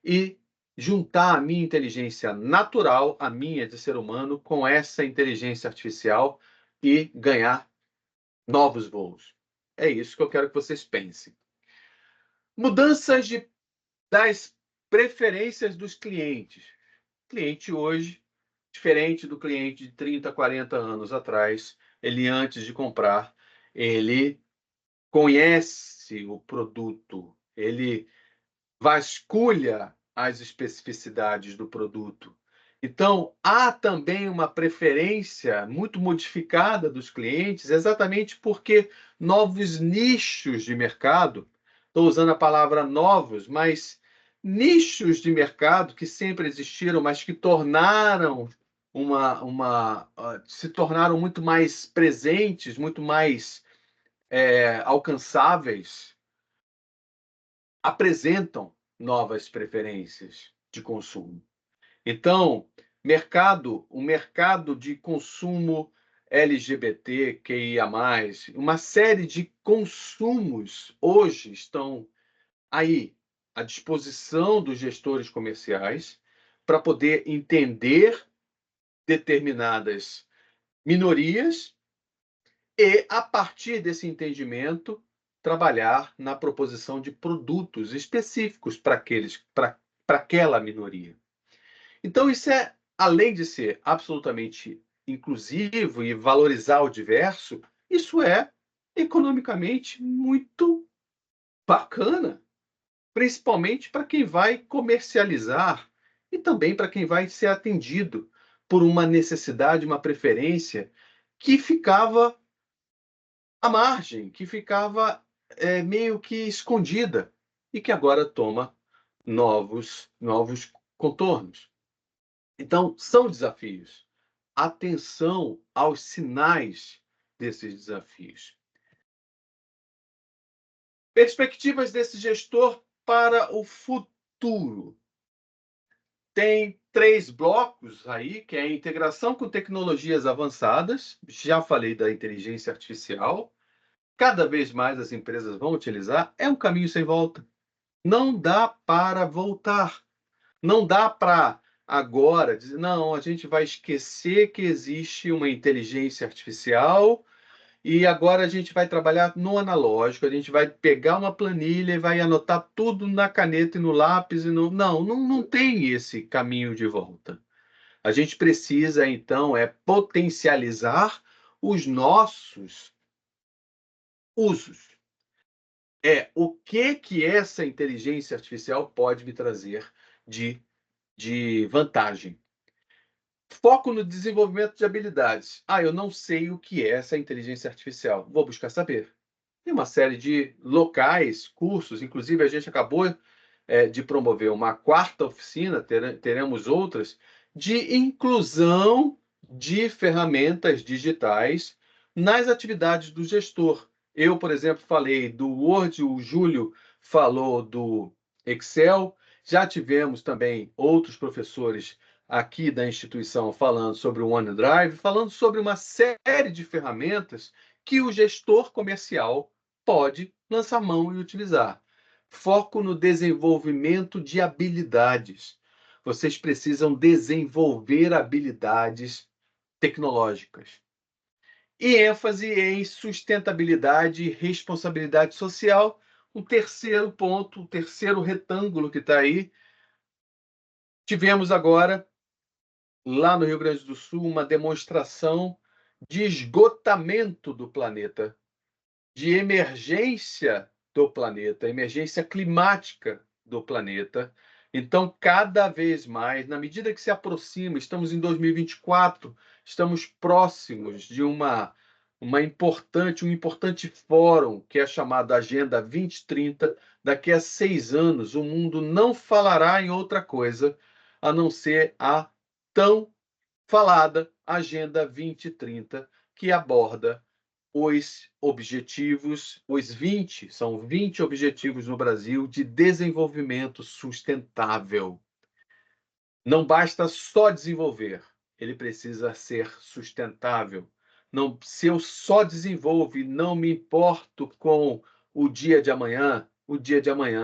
S1: e juntar a minha inteligência natural, a minha de ser humano, com essa inteligência artificial e ganhar novos voos? É isso que eu quero que vocês pensem. Mudanças das preferências dos clientes. O cliente hoje, diferente do cliente de 30, 40 anos atrás, ele antes de comprar, ele conhece o produto, ele vasculha as especificidades do produto. Então, há também uma preferência muito modificada dos clientes, exatamente porque novos nichos de mercado, estou usando a palavra novos, mas nichos de mercado que sempre existiram, mas que se tornaram muito mais presentes, muito mais alcançáveis, apresentam novas preferências de consumo. Então, o mercado de consumo LGBTQIA+, uma série de consumos hoje estão aí à disposição dos gestores comerciais para poder entender determinadas minorias e, a partir desse entendimento, trabalhar na proposição de produtos específicos para aquela minoria. Então, isso além de ser absolutamente inclusivo e valorizar o diverso, isso é economicamente muito bacana, principalmente para quem vai comercializar e também para quem vai ser atendido por uma necessidade, uma preferência que ficava à margem, que ficava meio que escondida e que agora toma novos contornos. Então, são desafios. Atenção aos sinais desses desafios. Perspectivas desse gestor para o futuro. Tem 3 blocos aí, que é a integração com tecnologias avançadas. Já falei da inteligência artificial. Cada vez mais as empresas vão utilizar. É um caminho sem volta. Não dá para voltar. Não dá para agora dizer, não, a gente vai esquecer que existe uma inteligência artificial e agora a gente vai trabalhar no analógico, a gente vai pegar uma planilha e vai anotar tudo na caneta e no lápis. Não tem esse caminho de volta. A gente precisa, então, potencializar os nossos usos. O que essa inteligência artificial pode me trazer de vantagem. Foco no desenvolvimento de habilidades. Eu não sei o que é essa inteligência artificial. Vou buscar saber. Tem uma série de locais, cursos, inclusive a gente acabou de promover uma quarta oficina, teremos outras, de inclusão de ferramentas digitais nas atividades do gestor. Eu, por exemplo, falei do Word, o Júlio falou do Excel, já tivemos também outros professores aqui da instituição falando sobre o OneDrive, falando sobre uma série de ferramentas que o gestor comercial pode lançar mão e utilizar. Foco no desenvolvimento de habilidades. Vocês precisam desenvolver habilidades tecnológicas. E ênfase em sustentabilidade e responsabilidade social. Um terceiro ponto, o terceiro retângulo que está aí. Tivemos agora, lá no Rio Grande do Sul, uma demonstração de esgotamento do planeta, de emergência do planeta, emergência climática do planeta. Então, cada vez mais, na medida que se aproxima, estamos em 2024, estamos próximos de um importante fórum, que é chamado Agenda 2030. Daqui a 6 anos, o mundo não falará em outra coisa a não ser a tão falada Agenda 2030, que aborda os objetivos, são 20 objetivos no Brasil de desenvolvimento sustentável. Não basta só desenvolver, ele precisa ser sustentável. Não, se eu só desenvolvo e não me importo com o dia de amanhã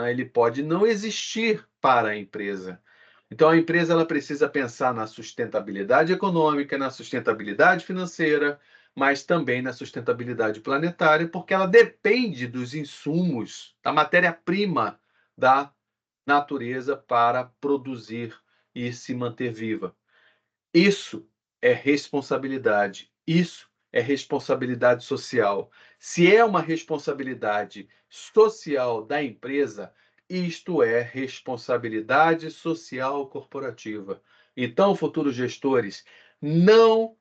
S1: ele pode não existir para a empresa. Então a empresa ela precisa pensar na sustentabilidade econômica, na sustentabilidade financeira, mas também na sustentabilidade planetária, porque ela depende dos insumos, da matéria-prima da natureza para produzir e se manter viva. Isso é responsabilidade. Isso é responsabilidade social. Se é uma responsabilidade social da empresa, isto é responsabilidade social corporativa. Então, futuros gestores, não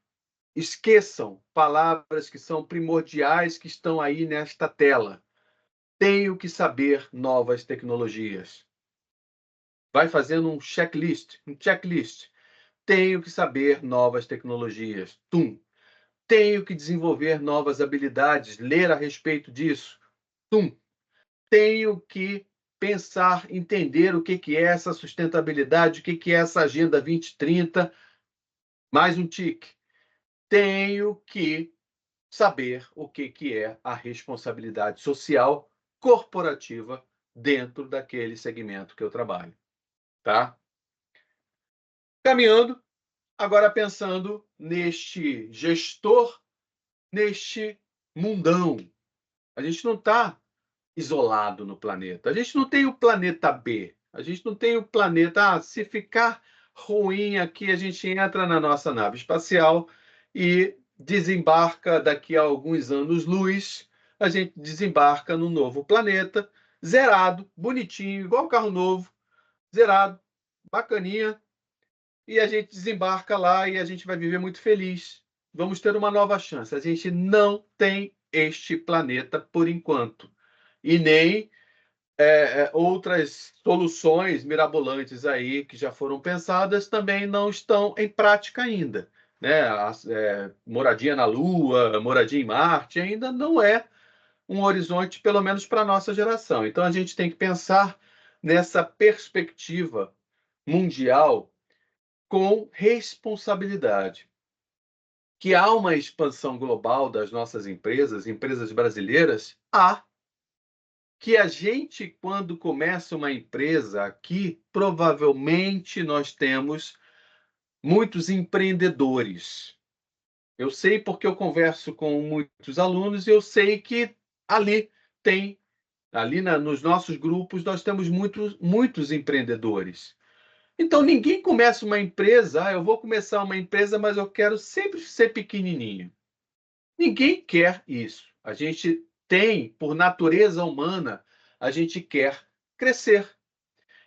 S1: esqueçam palavras que são primordiais que estão aí nesta tela. Tenho que saber novas tecnologias. Vai fazendo um checklist. Tenho que saber novas tecnologias. Tum. Tenho que desenvolver novas habilidades, ler a respeito disso. Tum. Tenho que pensar, entender o que é essa sustentabilidade, o que é essa Agenda 2030. Mais um tique. Tenho que saber o que é a responsabilidade social corporativa dentro daquele segmento que eu trabalho, tá? Caminhando, agora pensando neste gestor, neste mundão. A gente não está isolado no planeta. A gente não tem o planeta B. A gente não tem o planeta. Se ficar ruim aqui, a gente entra na nossa nave espacial e desembarca daqui a alguns anos-luz. A gente desembarca no novo planeta, zerado, bonitinho, igual carro novo, zerado, bacaninha. E a gente desembarca lá e a gente vai viver muito feliz. Vamos ter uma nova chance. A gente não tem este planeta por enquanto. E nem outras soluções mirabolantes aí que já foram pensadas também não estão em prática ainda. Né? Moradia na Lua, moradia em Marte, ainda não é um horizonte, pelo menos para a nossa geração. Então a gente tem que pensar nessa perspectiva mundial com responsabilidade. Que há uma expansão global das nossas empresas brasileiras, há. Que a gente, quando começa uma empresa aqui, provavelmente nós temos muitos empreendedores. Eu sei porque eu converso com muitos alunos e eu sei que ali nos nossos grupos, nós temos muitos empreendedores. Então, ninguém começa uma empresa, eu vou começar uma empresa, mas eu quero sempre ser pequenininho. Ninguém quer isso. A gente tem, por natureza humana, a gente quer crescer.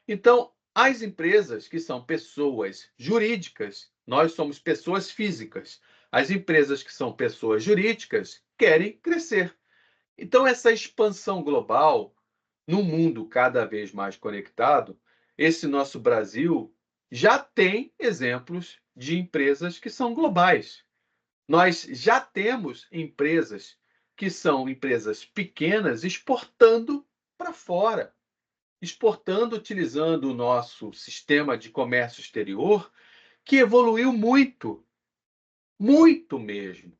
S1: Então, as empresas que são pessoas jurídicas, nós somos pessoas físicas. As empresas que são pessoas jurídicas querem crescer. Então, essa expansão global, num mundo cada vez mais conectado, esse nosso Brasil já tem exemplos de empresas que são globais. Nós já temos empresas que são empresas pequenas exportando para fora, exportando utilizando o nosso sistema de comércio exterior, que evoluiu muito, muito mesmo.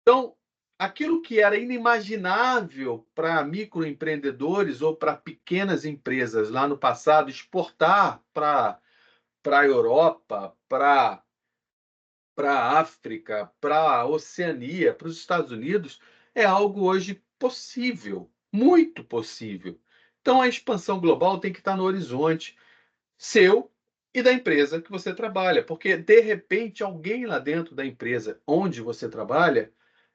S1: Então, aquilo que era inimaginável para microempreendedores ou para pequenas empresas lá no passado, exportar para a Europa, para a África, para a Oceania, para os Estados Unidos, é algo hoje possível, muito possível. Então, a expansão global tem que estar no horizonte seu e da empresa que você trabalha, porque, de repente, alguém lá dentro da empresa onde você trabalha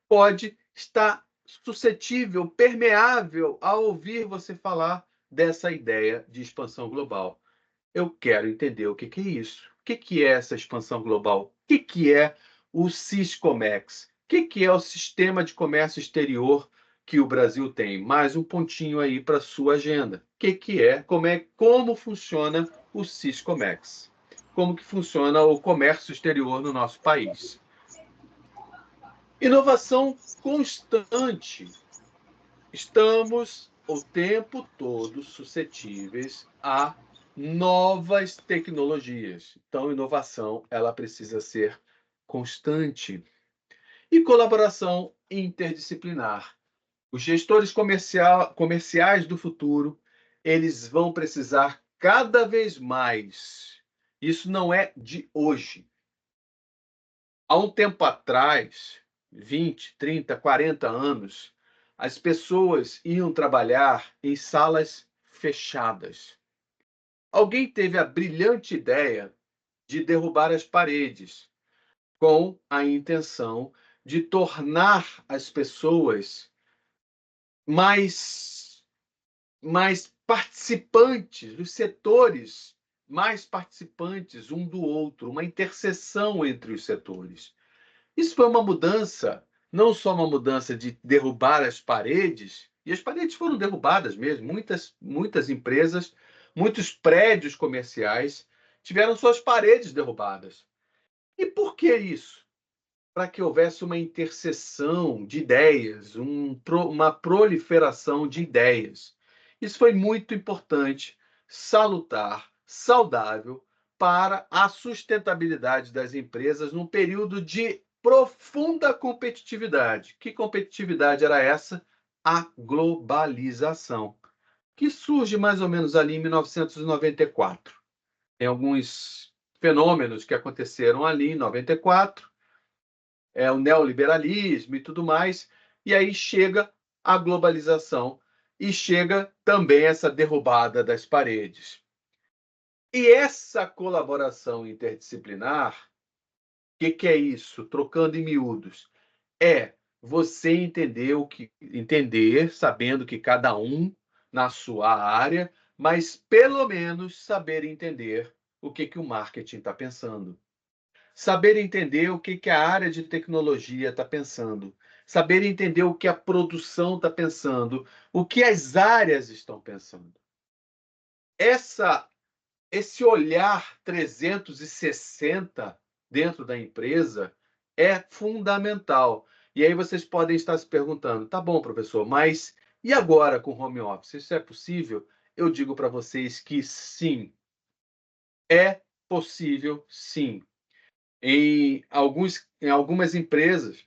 S1: pode estar suscetível, permeável a ouvir você falar dessa ideia de expansão global. Eu quero entender o que que é isso. O que que é essa expansão global? O que que é o Siscomex? O que que é o sistema de comércio exterior que o Brasil tem? Mais um pontinho aí para sua agenda. O que que é? Como funciona o Siscomex? Como que funciona o comércio exterior no nosso país? Inovação constante. Estamos o tempo todo suscetíveis a novas tecnologias. Então, inovação, ela precisa ser constante. E colaboração interdisciplinar. Os gestores comerciais do futuro, eles vão precisar cada vez mais. Isso não é de hoje. Há um tempo atrás, 20, 30, 40 anos, as pessoas iam trabalhar em salas fechadas. Alguém teve a brilhante ideia de derrubar as paredes, com a intenção de tornar as pessoas mais, mais participantes, os setores mais participantes um do outro, uma interseção entre os setores. Isso foi uma mudança, não só uma mudança de derrubar as paredes, e as paredes foram derrubadas mesmo. Muitas empresas, muitos prédios comerciais tiveram suas paredes derrubadas. E por que isso? Para que houvesse uma interseção de ideias, uma proliferação de ideias. Isso foi muito importante, salutar, saudável para a sustentabilidade das empresas num período de profunda competitividade. Que competitividade era essa? A globalização, que surge mais ou menos ali em 1994. Tem alguns fenômenos que aconteceram ali em 94, o neoliberalismo e tudo mais, e aí chega a globalização e chega também essa derrubada das paredes. E essa colaboração interdisciplinar, o que é isso? Trocando em miúdos, é você entender, sabendo que cada um na sua área, mas pelo menos saber entender o que o marketing está pensando. Saber entender o que a área de tecnologia está pensando, saber entender o que a produção está pensando, o que as áreas estão pensando. Esse olhar 360 dentro da empresa é fundamental. E aí vocês podem estar se perguntando, tá bom, professor, mas e agora com home office? Isso é possível? Eu digo para vocês que sim, é possível, sim. Em algumas empresas,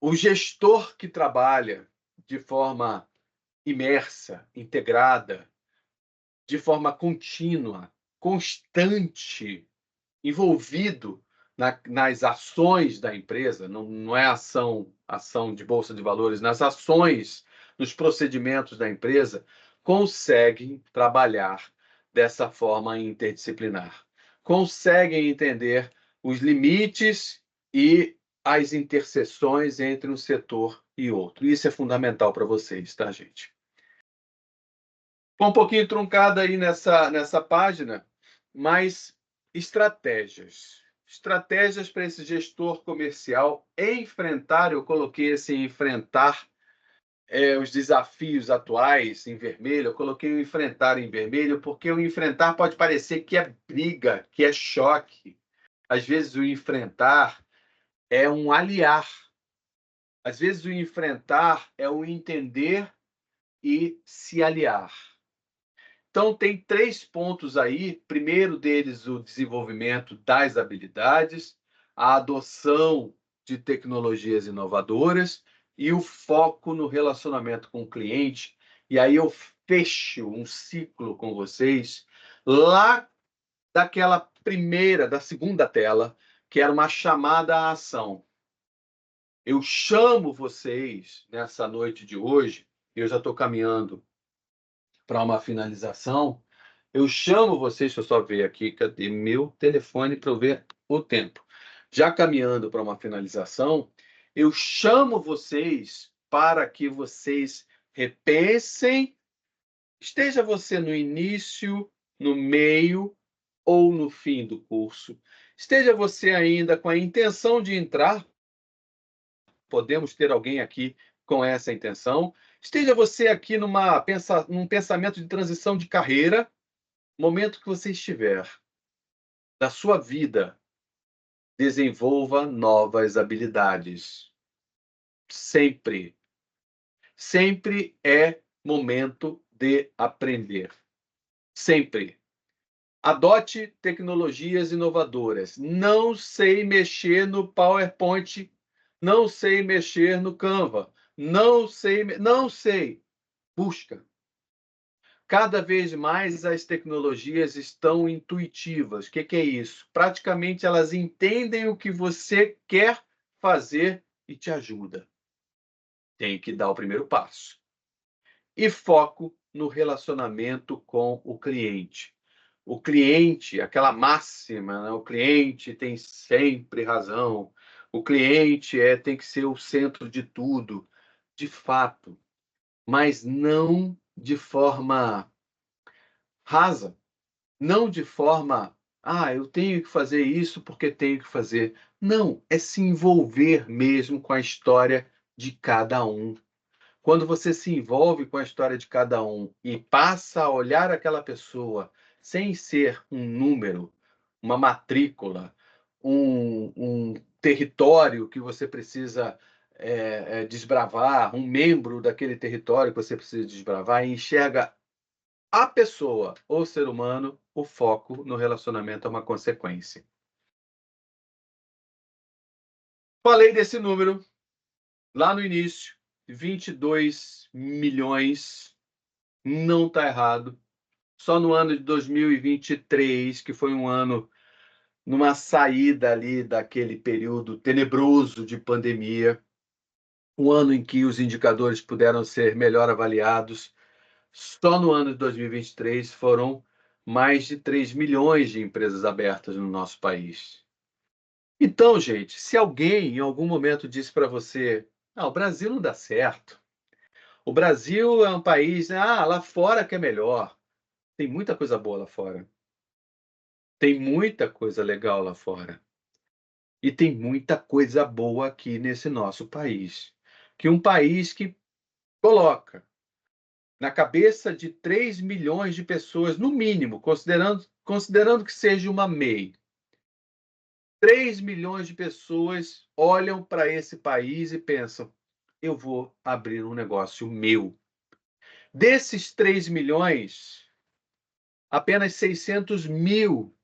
S1: o gestor que trabalha de forma imersa, integrada, de forma contínua, constante, envolvido nas ações da empresa, não é ação de bolsa de valores, nas ações, nos procedimentos da empresa, conseguem trabalhar dessa forma interdisciplinar. Conseguem entender os limites e as interseções entre um setor e outro. Isso é fundamental para vocês, tá, gente? Ficou um pouquinho truncada aí nessa página, mas estratégias. Estratégias para esse gestor comercial enfrentar, eu coloquei esse enfrentar os desafios atuais em vermelho, eu coloquei o enfrentar em vermelho, porque o enfrentar pode parecer que é briga, que é choque. Às vezes o enfrentar é um aliar. Às vezes o enfrentar é o entender e se aliar. Então, tem 3 pontos aí. Primeiro deles, o desenvolvimento das habilidades, a adoção de tecnologias inovadoras e o foco no relacionamento com o cliente. E aí eu fecho um ciclo com vocês lá da segunda tela, que era uma chamada à ação. Eu chamo vocês nessa noite de hoje, eu já estou caminhando para uma finalização. Eu chamo vocês, deixa eu só ver aqui, cadê meu telefone para eu ver o tempo. Já caminhando para uma finalização, eu chamo vocês para que vocês repensem, esteja você no início, no meio ou no fim do curso, esteja você ainda com a intenção de entrar, podemos ter alguém aqui com essa intenção, esteja você aqui num pensamento de transição de carreira, momento que você estiver da sua vida, desenvolva novas habilidades. Sempre. Sempre é momento de aprender. Sempre. Adote tecnologias inovadoras. Não sei mexer no PowerPoint, não sei mexer no Canva, não sei. Busca. Cada vez mais as tecnologias estão intuitivas. O que é isso? Praticamente elas entendem o que você quer fazer e te ajuda. Tem que dar o primeiro passo. E foco no relacionamento com o cliente. O cliente, aquela máxima, né? O cliente tem sempre razão. O cliente tem que ser o centro de tudo, de fato, mas não de forma rasa. Não de forma, eu tenho que fazer isso porque tenho que fazer. Não, é se envolver mesmo com a história de cada um. Quando você se envolve com a história de cada um e passa a olhar aquela pessoa sem ser um número, uma matrícula, um território que você precisa desbravar, um membro daquele território que você precisa desbravar, e enxerga a pessoa ou ser humano, o foco no relacionamento é uma consequência. Falei desse número lá no início, 22 milhões, não está errado. Só no ano de 2023, que foi um ano numa saída ali daquele período tenebroso de pandemia, um ano em que os indicadores puderam ser melhor avaliados. Só no ano de 2023 foram mais de 3 milhões de empresas abertas no nosso país. Então, gente, se alguém em algum momento disse para você: o Brasil não dá certo, o Brasil é um país, lá fora que é melhor. Tem muita coisa boa lá fora. Tem muita coisa legal lá fora. E tem muita coisa boa aqui nesse nosso país. Que um país que coloca na cabeça de 3 milhões de pessoas, no mínimo, considerando que seja uma MEI, 3 milhões de pessoas olham para esse país e pensam: eu vou abrir um negócio meu. Desses 3 milhões, apenas 600 mil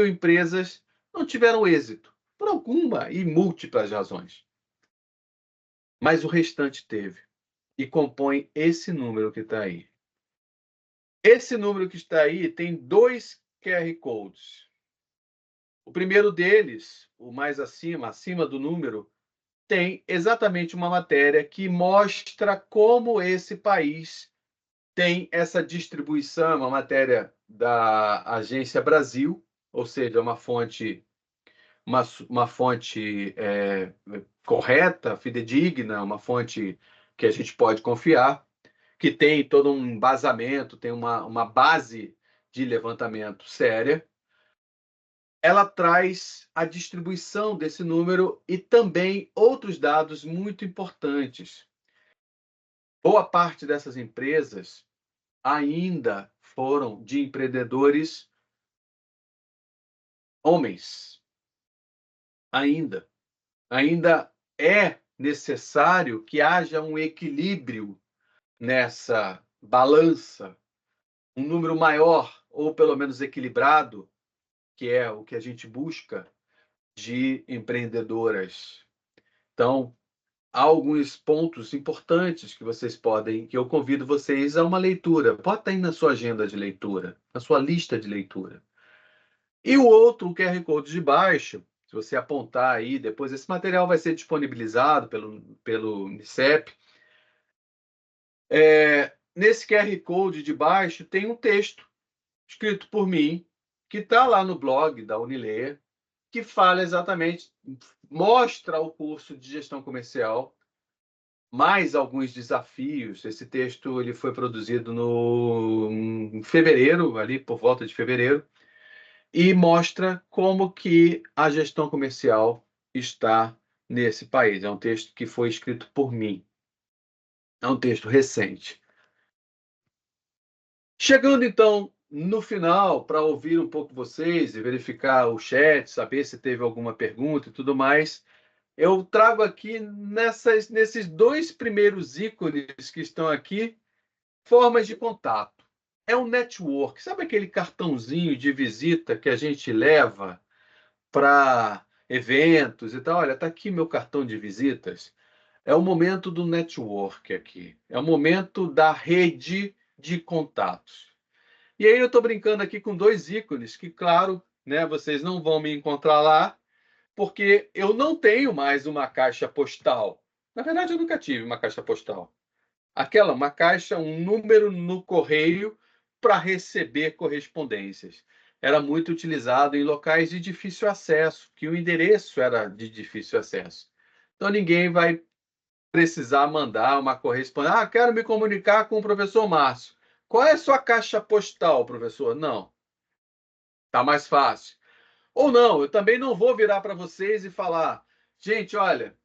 S1: empresas não tiveram êxito, por alguma e múltiplas razões. Mas o restante teve, e compõe esse número que está aí. Esse número que está aí tem 2 QR Codes. O primeiro deles, o mais acima do número, tem exatamente uma matéria que mostra como esse país tem essa distribuição, uma matéria da Agência Brasil, ou seja, uma fonte correta, fidedigna, uma fonte que a gente pode confiar, que tem todo um embasamento, tem uma base de levantamento séria. Ela traz a distribuição desse número e também outros dados muito importantes. boa parte dessas empresas ainda foram de empreendedores homens. Ainda é necessário que haja um equilíbrio nessa balança, um número maior, ou pelo menos equilibrado, que é o que a gente busca, de empreendedoras. Então, há alguns pontos importantes que eu convido vocês a uma leitura. Bota aí na sua agenda de leitura, na sua lista de leitura. E o outro, o QR Code de baixo, se você apontar aí, depois esse material vai ser disponibilizado pelo Unicep. Nesse QR Code de baixo tem um texto escrito por mim, que está lá no blog da Unileia, que fala exatamente, mostra o curso de gestão comercial, mais alguns desafios. Esse texto ele foi produzido em fevereiro, ali por volta de fevereiro, e mostra como que a gestão comercial está nesse país. É um texto que foi escrito por mim. É um texto recente. Chegando então no final, para ouvir um pouco vocês e verificar o chat, saber se teve alguma pergunta e tudo mais, eu trago aqui nesses dois primeiros ícones que estão aqui, formas de contato. É um network. Sabe aquele cartãozinho de visita que a gente leva para eventos e tal? Olha, está aqui meu cartão de visitas. É o momento do network aqui. É o momento da rede de contatos. E aí eu estou brincando aqui com dois ícones que, claro, né, vocês não vão me encontrar lá, porque eu não tenho mais uma caixa postal. Na verdade, eu nunca tive uma caixa postal. Uma caixa, um número no correio para receber correspondências. Era muito utilizado em locais de difícil acesso, que o endereço era de difícil acesso. Então, ninguém vai precisar mandar uma correspondência. Ah, quero me comunicar com o professor Márcio. Qual é a sua caixa postal, professor? Não, tá mais fácil. Ou não, eu também não vou virar para vocês e falar, gente, olha,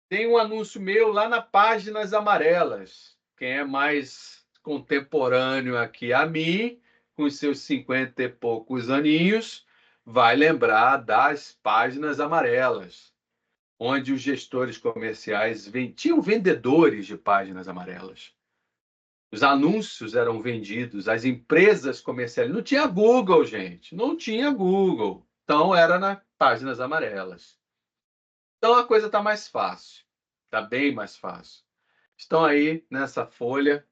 S1: tem um anúncio meu lá na Páginas Amarelas. Quem é mais contemporâneo aqui a mim, com os seus 50 e poucos aninhos, vai lembrar das Páginas Amarelas, onde os gestores comerciais tinham vendedores de páginas amarelas. Os anúncios eram vendidos, as empresas comerciais. Não tinha Google, gente. Não tinha Google. Então, era nas páginas amarelas. Então, a coisa está mais fácil. Está bem mais fácil. Estão aí nessa folha.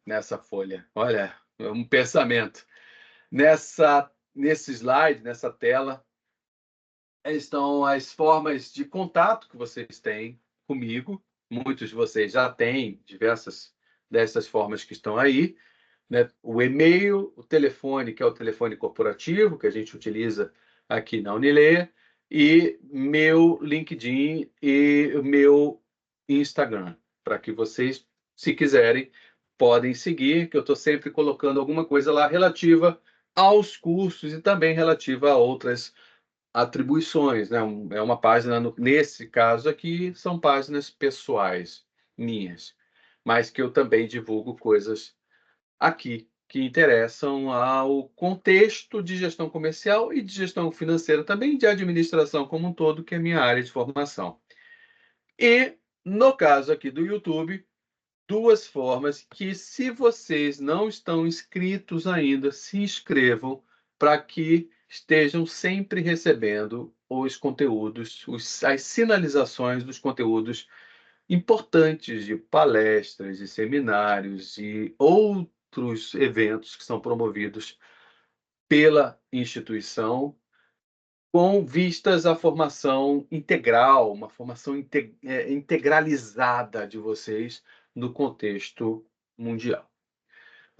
S1: Olha, é um pensamento. Nesse slide, nessa tela, estão as formas de contato que vocês têm comigo. Muitos de vocês já têm diversas dessas formas que estão aí, né? O e-mail, o telefone, que é o telefone corporativo, que a gente utiliza aqui na Unileia, e meu LinkedIn e o meu Instagram, para que vocês, se quiserem, podem seguir, que eu estou sempre colocando alguma coisa lá relativa aos cursos e também relativa a outras atribuições, né? É uma página, nesse caso aqui, são páginas pessoais minhas, mas que eu também divulgo coisas aqui que interessam ao contexto de gestão comercial e de gestão financeira também, de administração como um todo, que é a minha área de formação. E, no caso aqui do YouTube, duas formas que, se vocês não estão inscritos ainda, se inscrevam para que estejam sempre recebendo os conteúdos, as sinalizações dos conteúdos importantes de palestras, de seminários e outros eventos que são promovidos pela instituição com vistas à formação integral, uma formação integralizada de vocês no contexto mundial.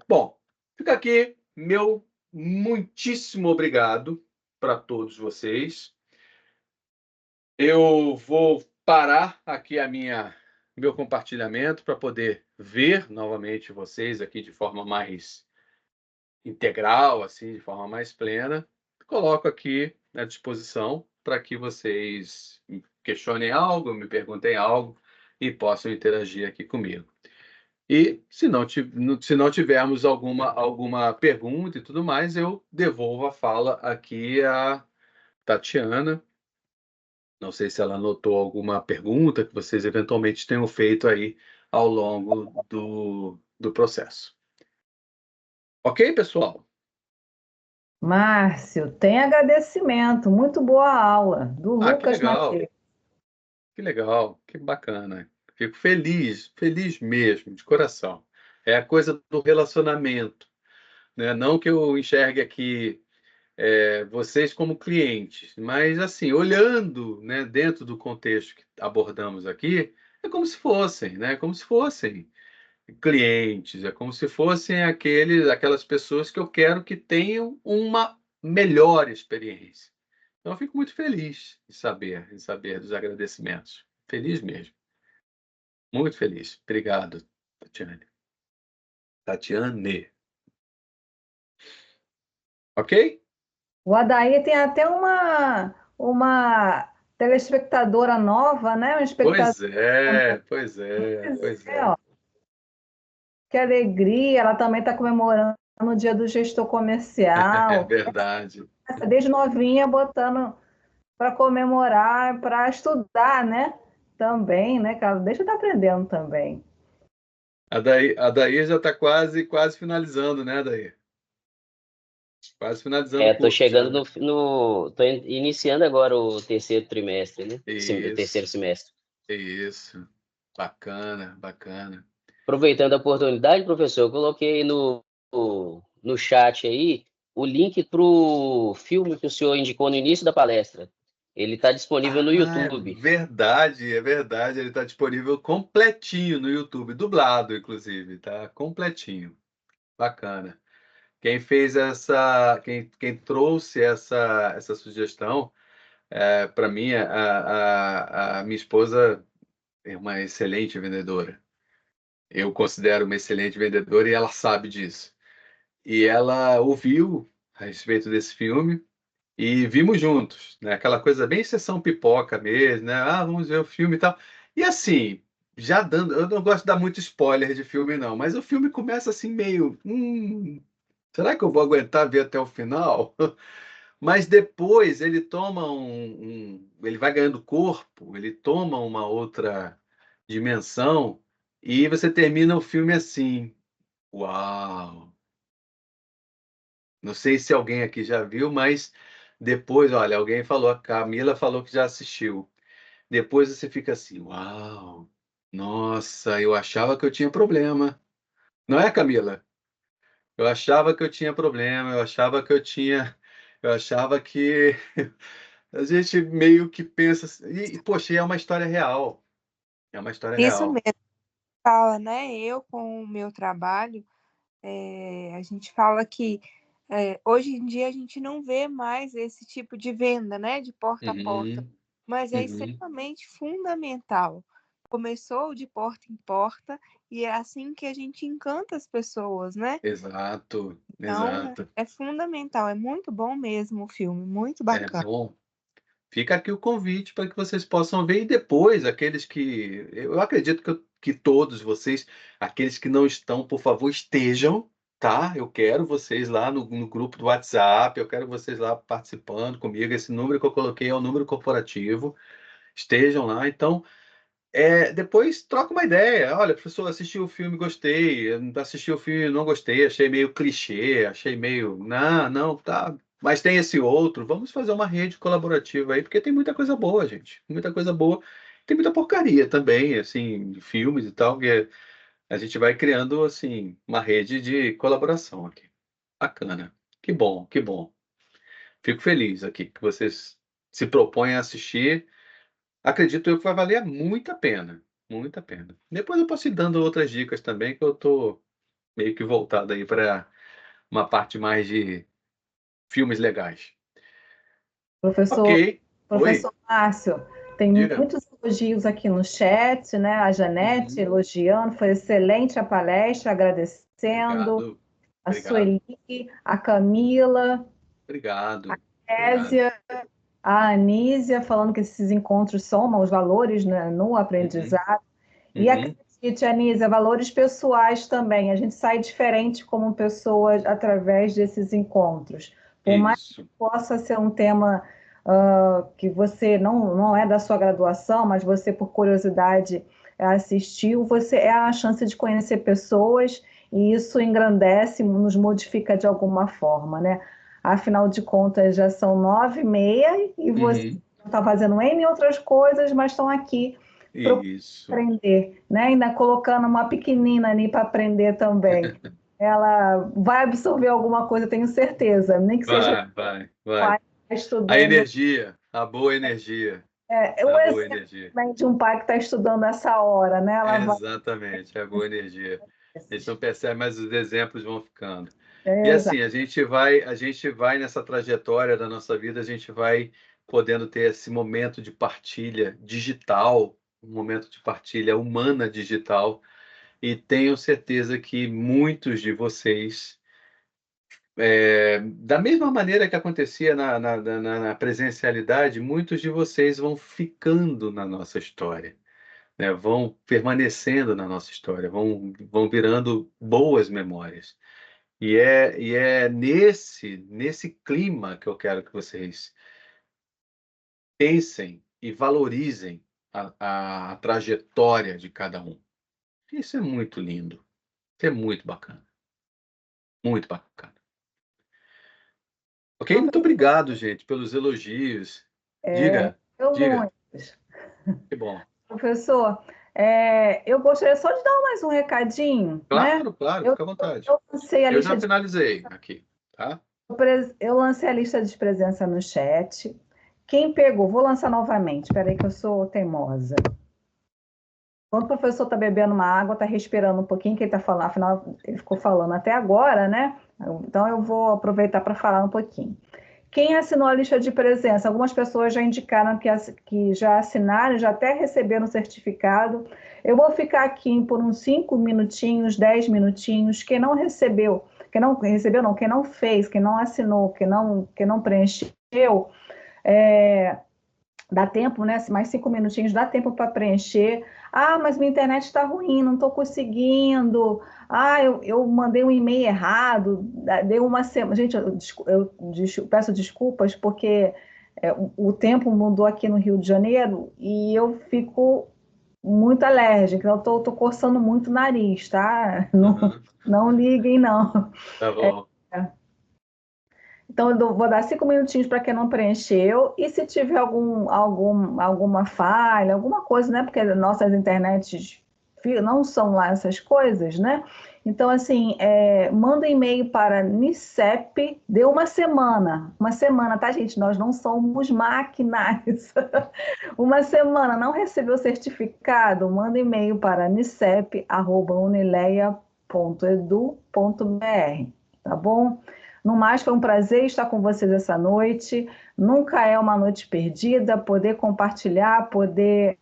S1: Bom, fica aqui meu muitíssimo obrigado para todos vocês. Eu vou parar aqui meu compartilhamento para poder ver novamente vocês aqui de forma mais integral, assim, de forma mais plena. Coloco aqui à disposição para que vocês me questionem algo, me perguntem algo e possam interagir aqui comigo. E se não tivermos alguma pergunta e tudo mais, eu devolvo a fala aqui à Tatiana. Não sei se ela anotou alguma pergunta que vocês eventualmente tenham feito aí ao longo do processo. Ok, pessoal?
S2: Márcio, tem agradecimento. Muito boa aula, do
S1: Ah, que
S2: Lucas
S1: legal,
S2: Mateus.
S1: que legal, que bacana. Fico feliz, feliz mesmo, de coração. É a coisa do relacionamento, né? Não que eu enxergue aqui vocês como clientes, mas assim, olhando, né, dentro do contexto que abordamos aqui, é como se fossem, né? Como se fossem clientes, é como se fossem aquelas pessoas que eu quero que tenham uma melhor experiência. Então, eu fico muito feliz em saber dos agradecimentos. Feliz mesmo. Muito feliz. Obrigado, Tatiane. Tatiane. Ok?
S2: O Adair tem até uma telespectadora nova, né? Uma espectadora.
S1: Pois é, pois é,
S2: Pois
S1: pois
S2: é,
S1: é.
S2: ó, que alegria. Ela também está comemorando o dia do gestor
S1: É
S2: comercial.
S1: verdade.
S2: Desde novinha, botando para comemorar, para estudar, né? Também, né, cara? Deixa eu estar aprendendo também.
S1: A Daí já está quase finalizando, né, Daí? Quase finalizando o
S3: Tô
S1: curso já,
S3: chegando
S1: né?
S3: tô iniciando agora o terceiro trimestre, né? O terceiro
S1: Isso,
S3: semestre.
S1: isso. Bacana, bacana.
S3: Aproveitando a oportunidade, professor, eu coloquei no chat aí o link para o filme que o senhor indicou no início da palestra. Ele está disponível no
S1: Ah, é
S3: YouTube.
S1: verdade, é verdade. Ele está disponível completinho no YouTube, dublado, inclusive, tá? Completinho. Bacana. Quem fez quem trouxe essa sugestão, para mim, a minha esposa é uma excelente vendedora. Eu considero uma excelente vendedora e ela sabe disso. E ela ouviu a respeito desse filme e vimos juntos, né? Aquela coisa bem sessão pipoca mesmo, né? Ah, vamos ver o filme e tal. E assim, já dando, eu não gosto de dar muito spoiler de filme não, mas o filme começa assim meio, será que eu vou aguentar ver até o final? Mas depois ele toma ele vai ganhando corpo, ele toma uma outra dimensão e você termina o filme assim, uau! Não sei se alguém aqui já viu, mas depois, olha, alguém falou, a Camila falou que já assistiu. Depois você fica assim, uau, nossa, eu achava que eu tinha problema. Não é, Camila? Eu achava que eu tinha problema, eu achava que a gente meio que pensa assim, poxa, é uma história real. É uma história
S4: Isso
S1: real.
S4: mesmo, fala, né? Eu, com o meu trabalho, a gente fala que hoje em dia a gente não vê mais esse tipo de venda, né? De porta a porta,
S1: Uhum,
S4: mas é
S1: uhum,
S4: extremamente fundamental. Começou de porta em porta e é assim que a gente encanta as pessoas, né?
S1: exato,
S4: Então,
S1: exato.
S4: é fundamental, é muito bom mesmo o filme, muito
S1: É
S4: bacana.
S1: bom. Fica aqui o convite para que vocês possam ver e depois aqueles que eu acredito que todos vocês, aqueles que não estão, por favor, estejam, tá? Eu quero vocês lá no grupo do WhatsApp, eu quero vocês lá participando comigo. Esse número que eu coloquei é o número corporativo. Estejam lá. Então, depois troca uma ideia. Olha, professor, assisti o filme, gostei. Assisti o filme, não gostei. Achei meio clichê, achei meio. Não, não, tá. Mas tem esse outro. Vamos fazer uma rede colaborativa aí, porque tem muita coisa boa, gente. Muita coisa boa. Tem muita porcaria também, assim, de filmes e tal, que a gente vai criando, assim, uma rede de colaboração aqui. Bacana. Que bom, que bom. Fico feliz aqui que vocês se propõem a assistir. Acredito eu que vai valer muito a pena, muito a pena. Depois eu posso ir dando outras dicas também, que eu tô meio que voltado aí para uma parte mais de filmes legais. Ok,
S2: Professor,
S1: oi,
S2: professor Márcio, tem
S1: diga.
S2: muitos elogios aqui no chat, né? A Janete
S1: Uhum.
S2: elogiando, foi excelente a palestra, agradecendo.
S1: Obrigado,
S2: A
S1: obrigado,
S2: Sueli, a Camila,
S1: obrigado, obrigado.
S2: Késia, a Anísia, falando que esses encontros somam os valores, né, no
S1: Uhum,
S2: aprendizado. E a
S1: uhum.
S2: E, Tia Nísia, valores pessoais também. A gente sai diferente como pessoas através desses encontros. Por mais que
S1: Isso.
S2: possa ser um tema que você não é da sua graduação, mas você, por curiosidade, assistiu, você é a chance de conhecer pessoas e isso engrandece, nos modifica de alguma forma, né? Afinal de contas, já são 9h30 e você
S1: Uhum.
S2: está fazendo N outras coisas, mas estão aqui
S1: Isso.
S2: aprender, né? Ainda colocando uma pequenina ali para aprender também. Ela vai absorver alguma coisa, tenho certeza, nem que seja
S1: Vai.
S2: pai
S1: A
S2: estudando.
S1: energia, a boa energia,
S2: O
S1: a boa
S2: exemplo
S1: energia.
S2: também de um pai que está estudando essa hora, né? Ela vai.
S1: Exatamente, a boa energia. A gente não percebe, mas os exemplos vão ficando. E
S2: Exato.
S1: assim, a gente vai nessa trajetória da nossa vida, a gente vai podendo ter esse momento de partilha digital, um momento de partilha humana digital, e tenho certeza que muitos de vocês, da mesma maneira que acontecia na presencialidade, muitos de vocês vão ficando na nossa história, né? Vão permanecendo na nossa história, vão virando boas memórias. E é nesse clima que eu quero que vocês pensem e valorizem a trajetória de cada um. Isso é muito lindo, isso é muito bacana, muito bacana. Ok? Muito obrigado, gente, pelos elogios. Diga,
S2: Eu
S1: diga.
S2: muitos.
S1: Que bom.
S2: Professor, eu gostaria só de dar mais um recadinho, né?
S1: Claro, claro,
S2: Eu,
S1: fica à vontade.
S2: eu lancei a
S1: Eu
S2: lista
S1: já finalizei aqui, tá?
S2: eu lancei a lista de presença no chat. Quem pegou, vou lançar novamente. Espera aí que eu sou teimosa. Quando o professor está bebendo uma água, está respirando um pouquinho, que ele está falando, afinal, ele ficou falando até agora, né? Então eu vou aproveitar para falar um pouquinho. Quem assinou a lista de presença? Algumas pessoas já indicaram que já assinaram, já até receberam o certificado. Eu vou ficar aqui por uns 5 minutinhos, 10 minutinhos. Quem não recebeu, quem não fez, quem não assinou, quem não preencheu, é, dá tempo, né? Mais 5 minutinhos, dá tempo para preencher. Ah, mas minha internet está ruim, não estou conseguindo. Ah, eu mandei um e-mail errado, deu uma semana. Gente, peço desculpas porque o tempo mudou aqui no Rio de Janeiro e eu fico muito alérgica. Eu estou coçando muito o nariz, tá? Não,
S1: Uhum.
S2: não liguem, não.
S1: Tá bom.
S2: Então, vou dar 5 minutinhos para quem não preencheu. E se tiver alguma falha, alguma coisa, né? Porque nossas internets não são lá essas coisas, né? Então, assim, manda um e-mail para Nicep, deu uma semana, tá, gente? Nós não somos máquinas. Uma semana, não recebeu o certificado? Manda e-mail para nicep@unileia.edu.br, tá bom? No mais, foi um prazer estar com vocês essa noite. Nunca é uma noite perdida, poder compartilhar, poder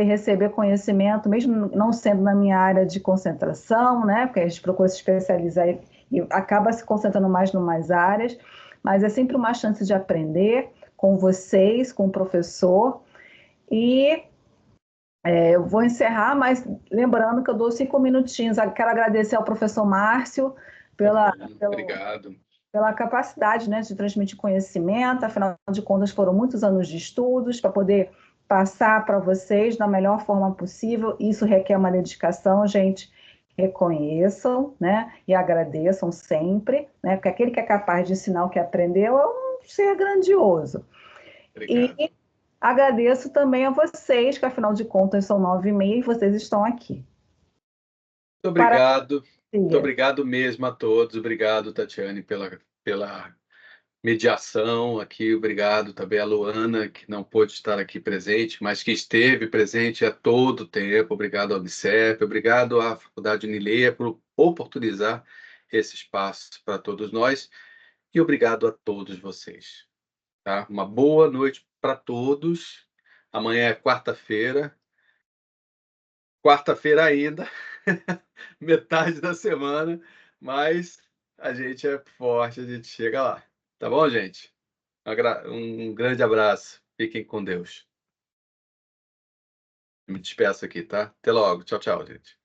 S2: receber conhecimento, mesmo não sendo na minha área de concentração, né? Porque a gente procura se especializar e acaba se concentrando mais em umas áreas, mas é sempre uma chance de aprender com vocês, com o professor. E eu vou encerrar, mas lembrando que eu dou 5 minutinhos. Quero agradecer ao professor Márcio
S1: Tá
S2: pela,
S1: bom.
S2: pelo,
S1: Obrigado.
S2: pela capacidade, né, de transmitir conhecimento. Afinal de contas, foram muitos anos de estudos para poder passar para vocês da melhor forma possível. Isso requer uma dedicação, gente. Reconheçam, né, e agradeçam sempre, né, porque aquele que é capaz de ensinar o que aprendeu é um ser grandioso. E
S1: Obrigado.
S2: agradeço também a vocês, que afinal de contas são 9h30 e vocês estão aqui.
S1: Muito
S2: Para
S1: obrigado. Muito obrigado mesmo a todos. Obrigado, Tatiane, pela mediação aqui. Obrigado também a Luana, que não pôde estar aqui presente, mas que esteve presente a todo tempo. Obrigado ao Unicef, obrigado à Faculdade Unileia por oportunizar esse espaço para todos nós e obrigado a todos vocês. Tá? Uma boa noite para todos. Amanhã é quarta-feira ainda, metade da semana, mas a gente é forte, a gente chega lá. Tá bom, gente? Um grande abraço. Fiquem com Deus. Me despeço aqui, tá? Até logo. Tchau, tchau, gente.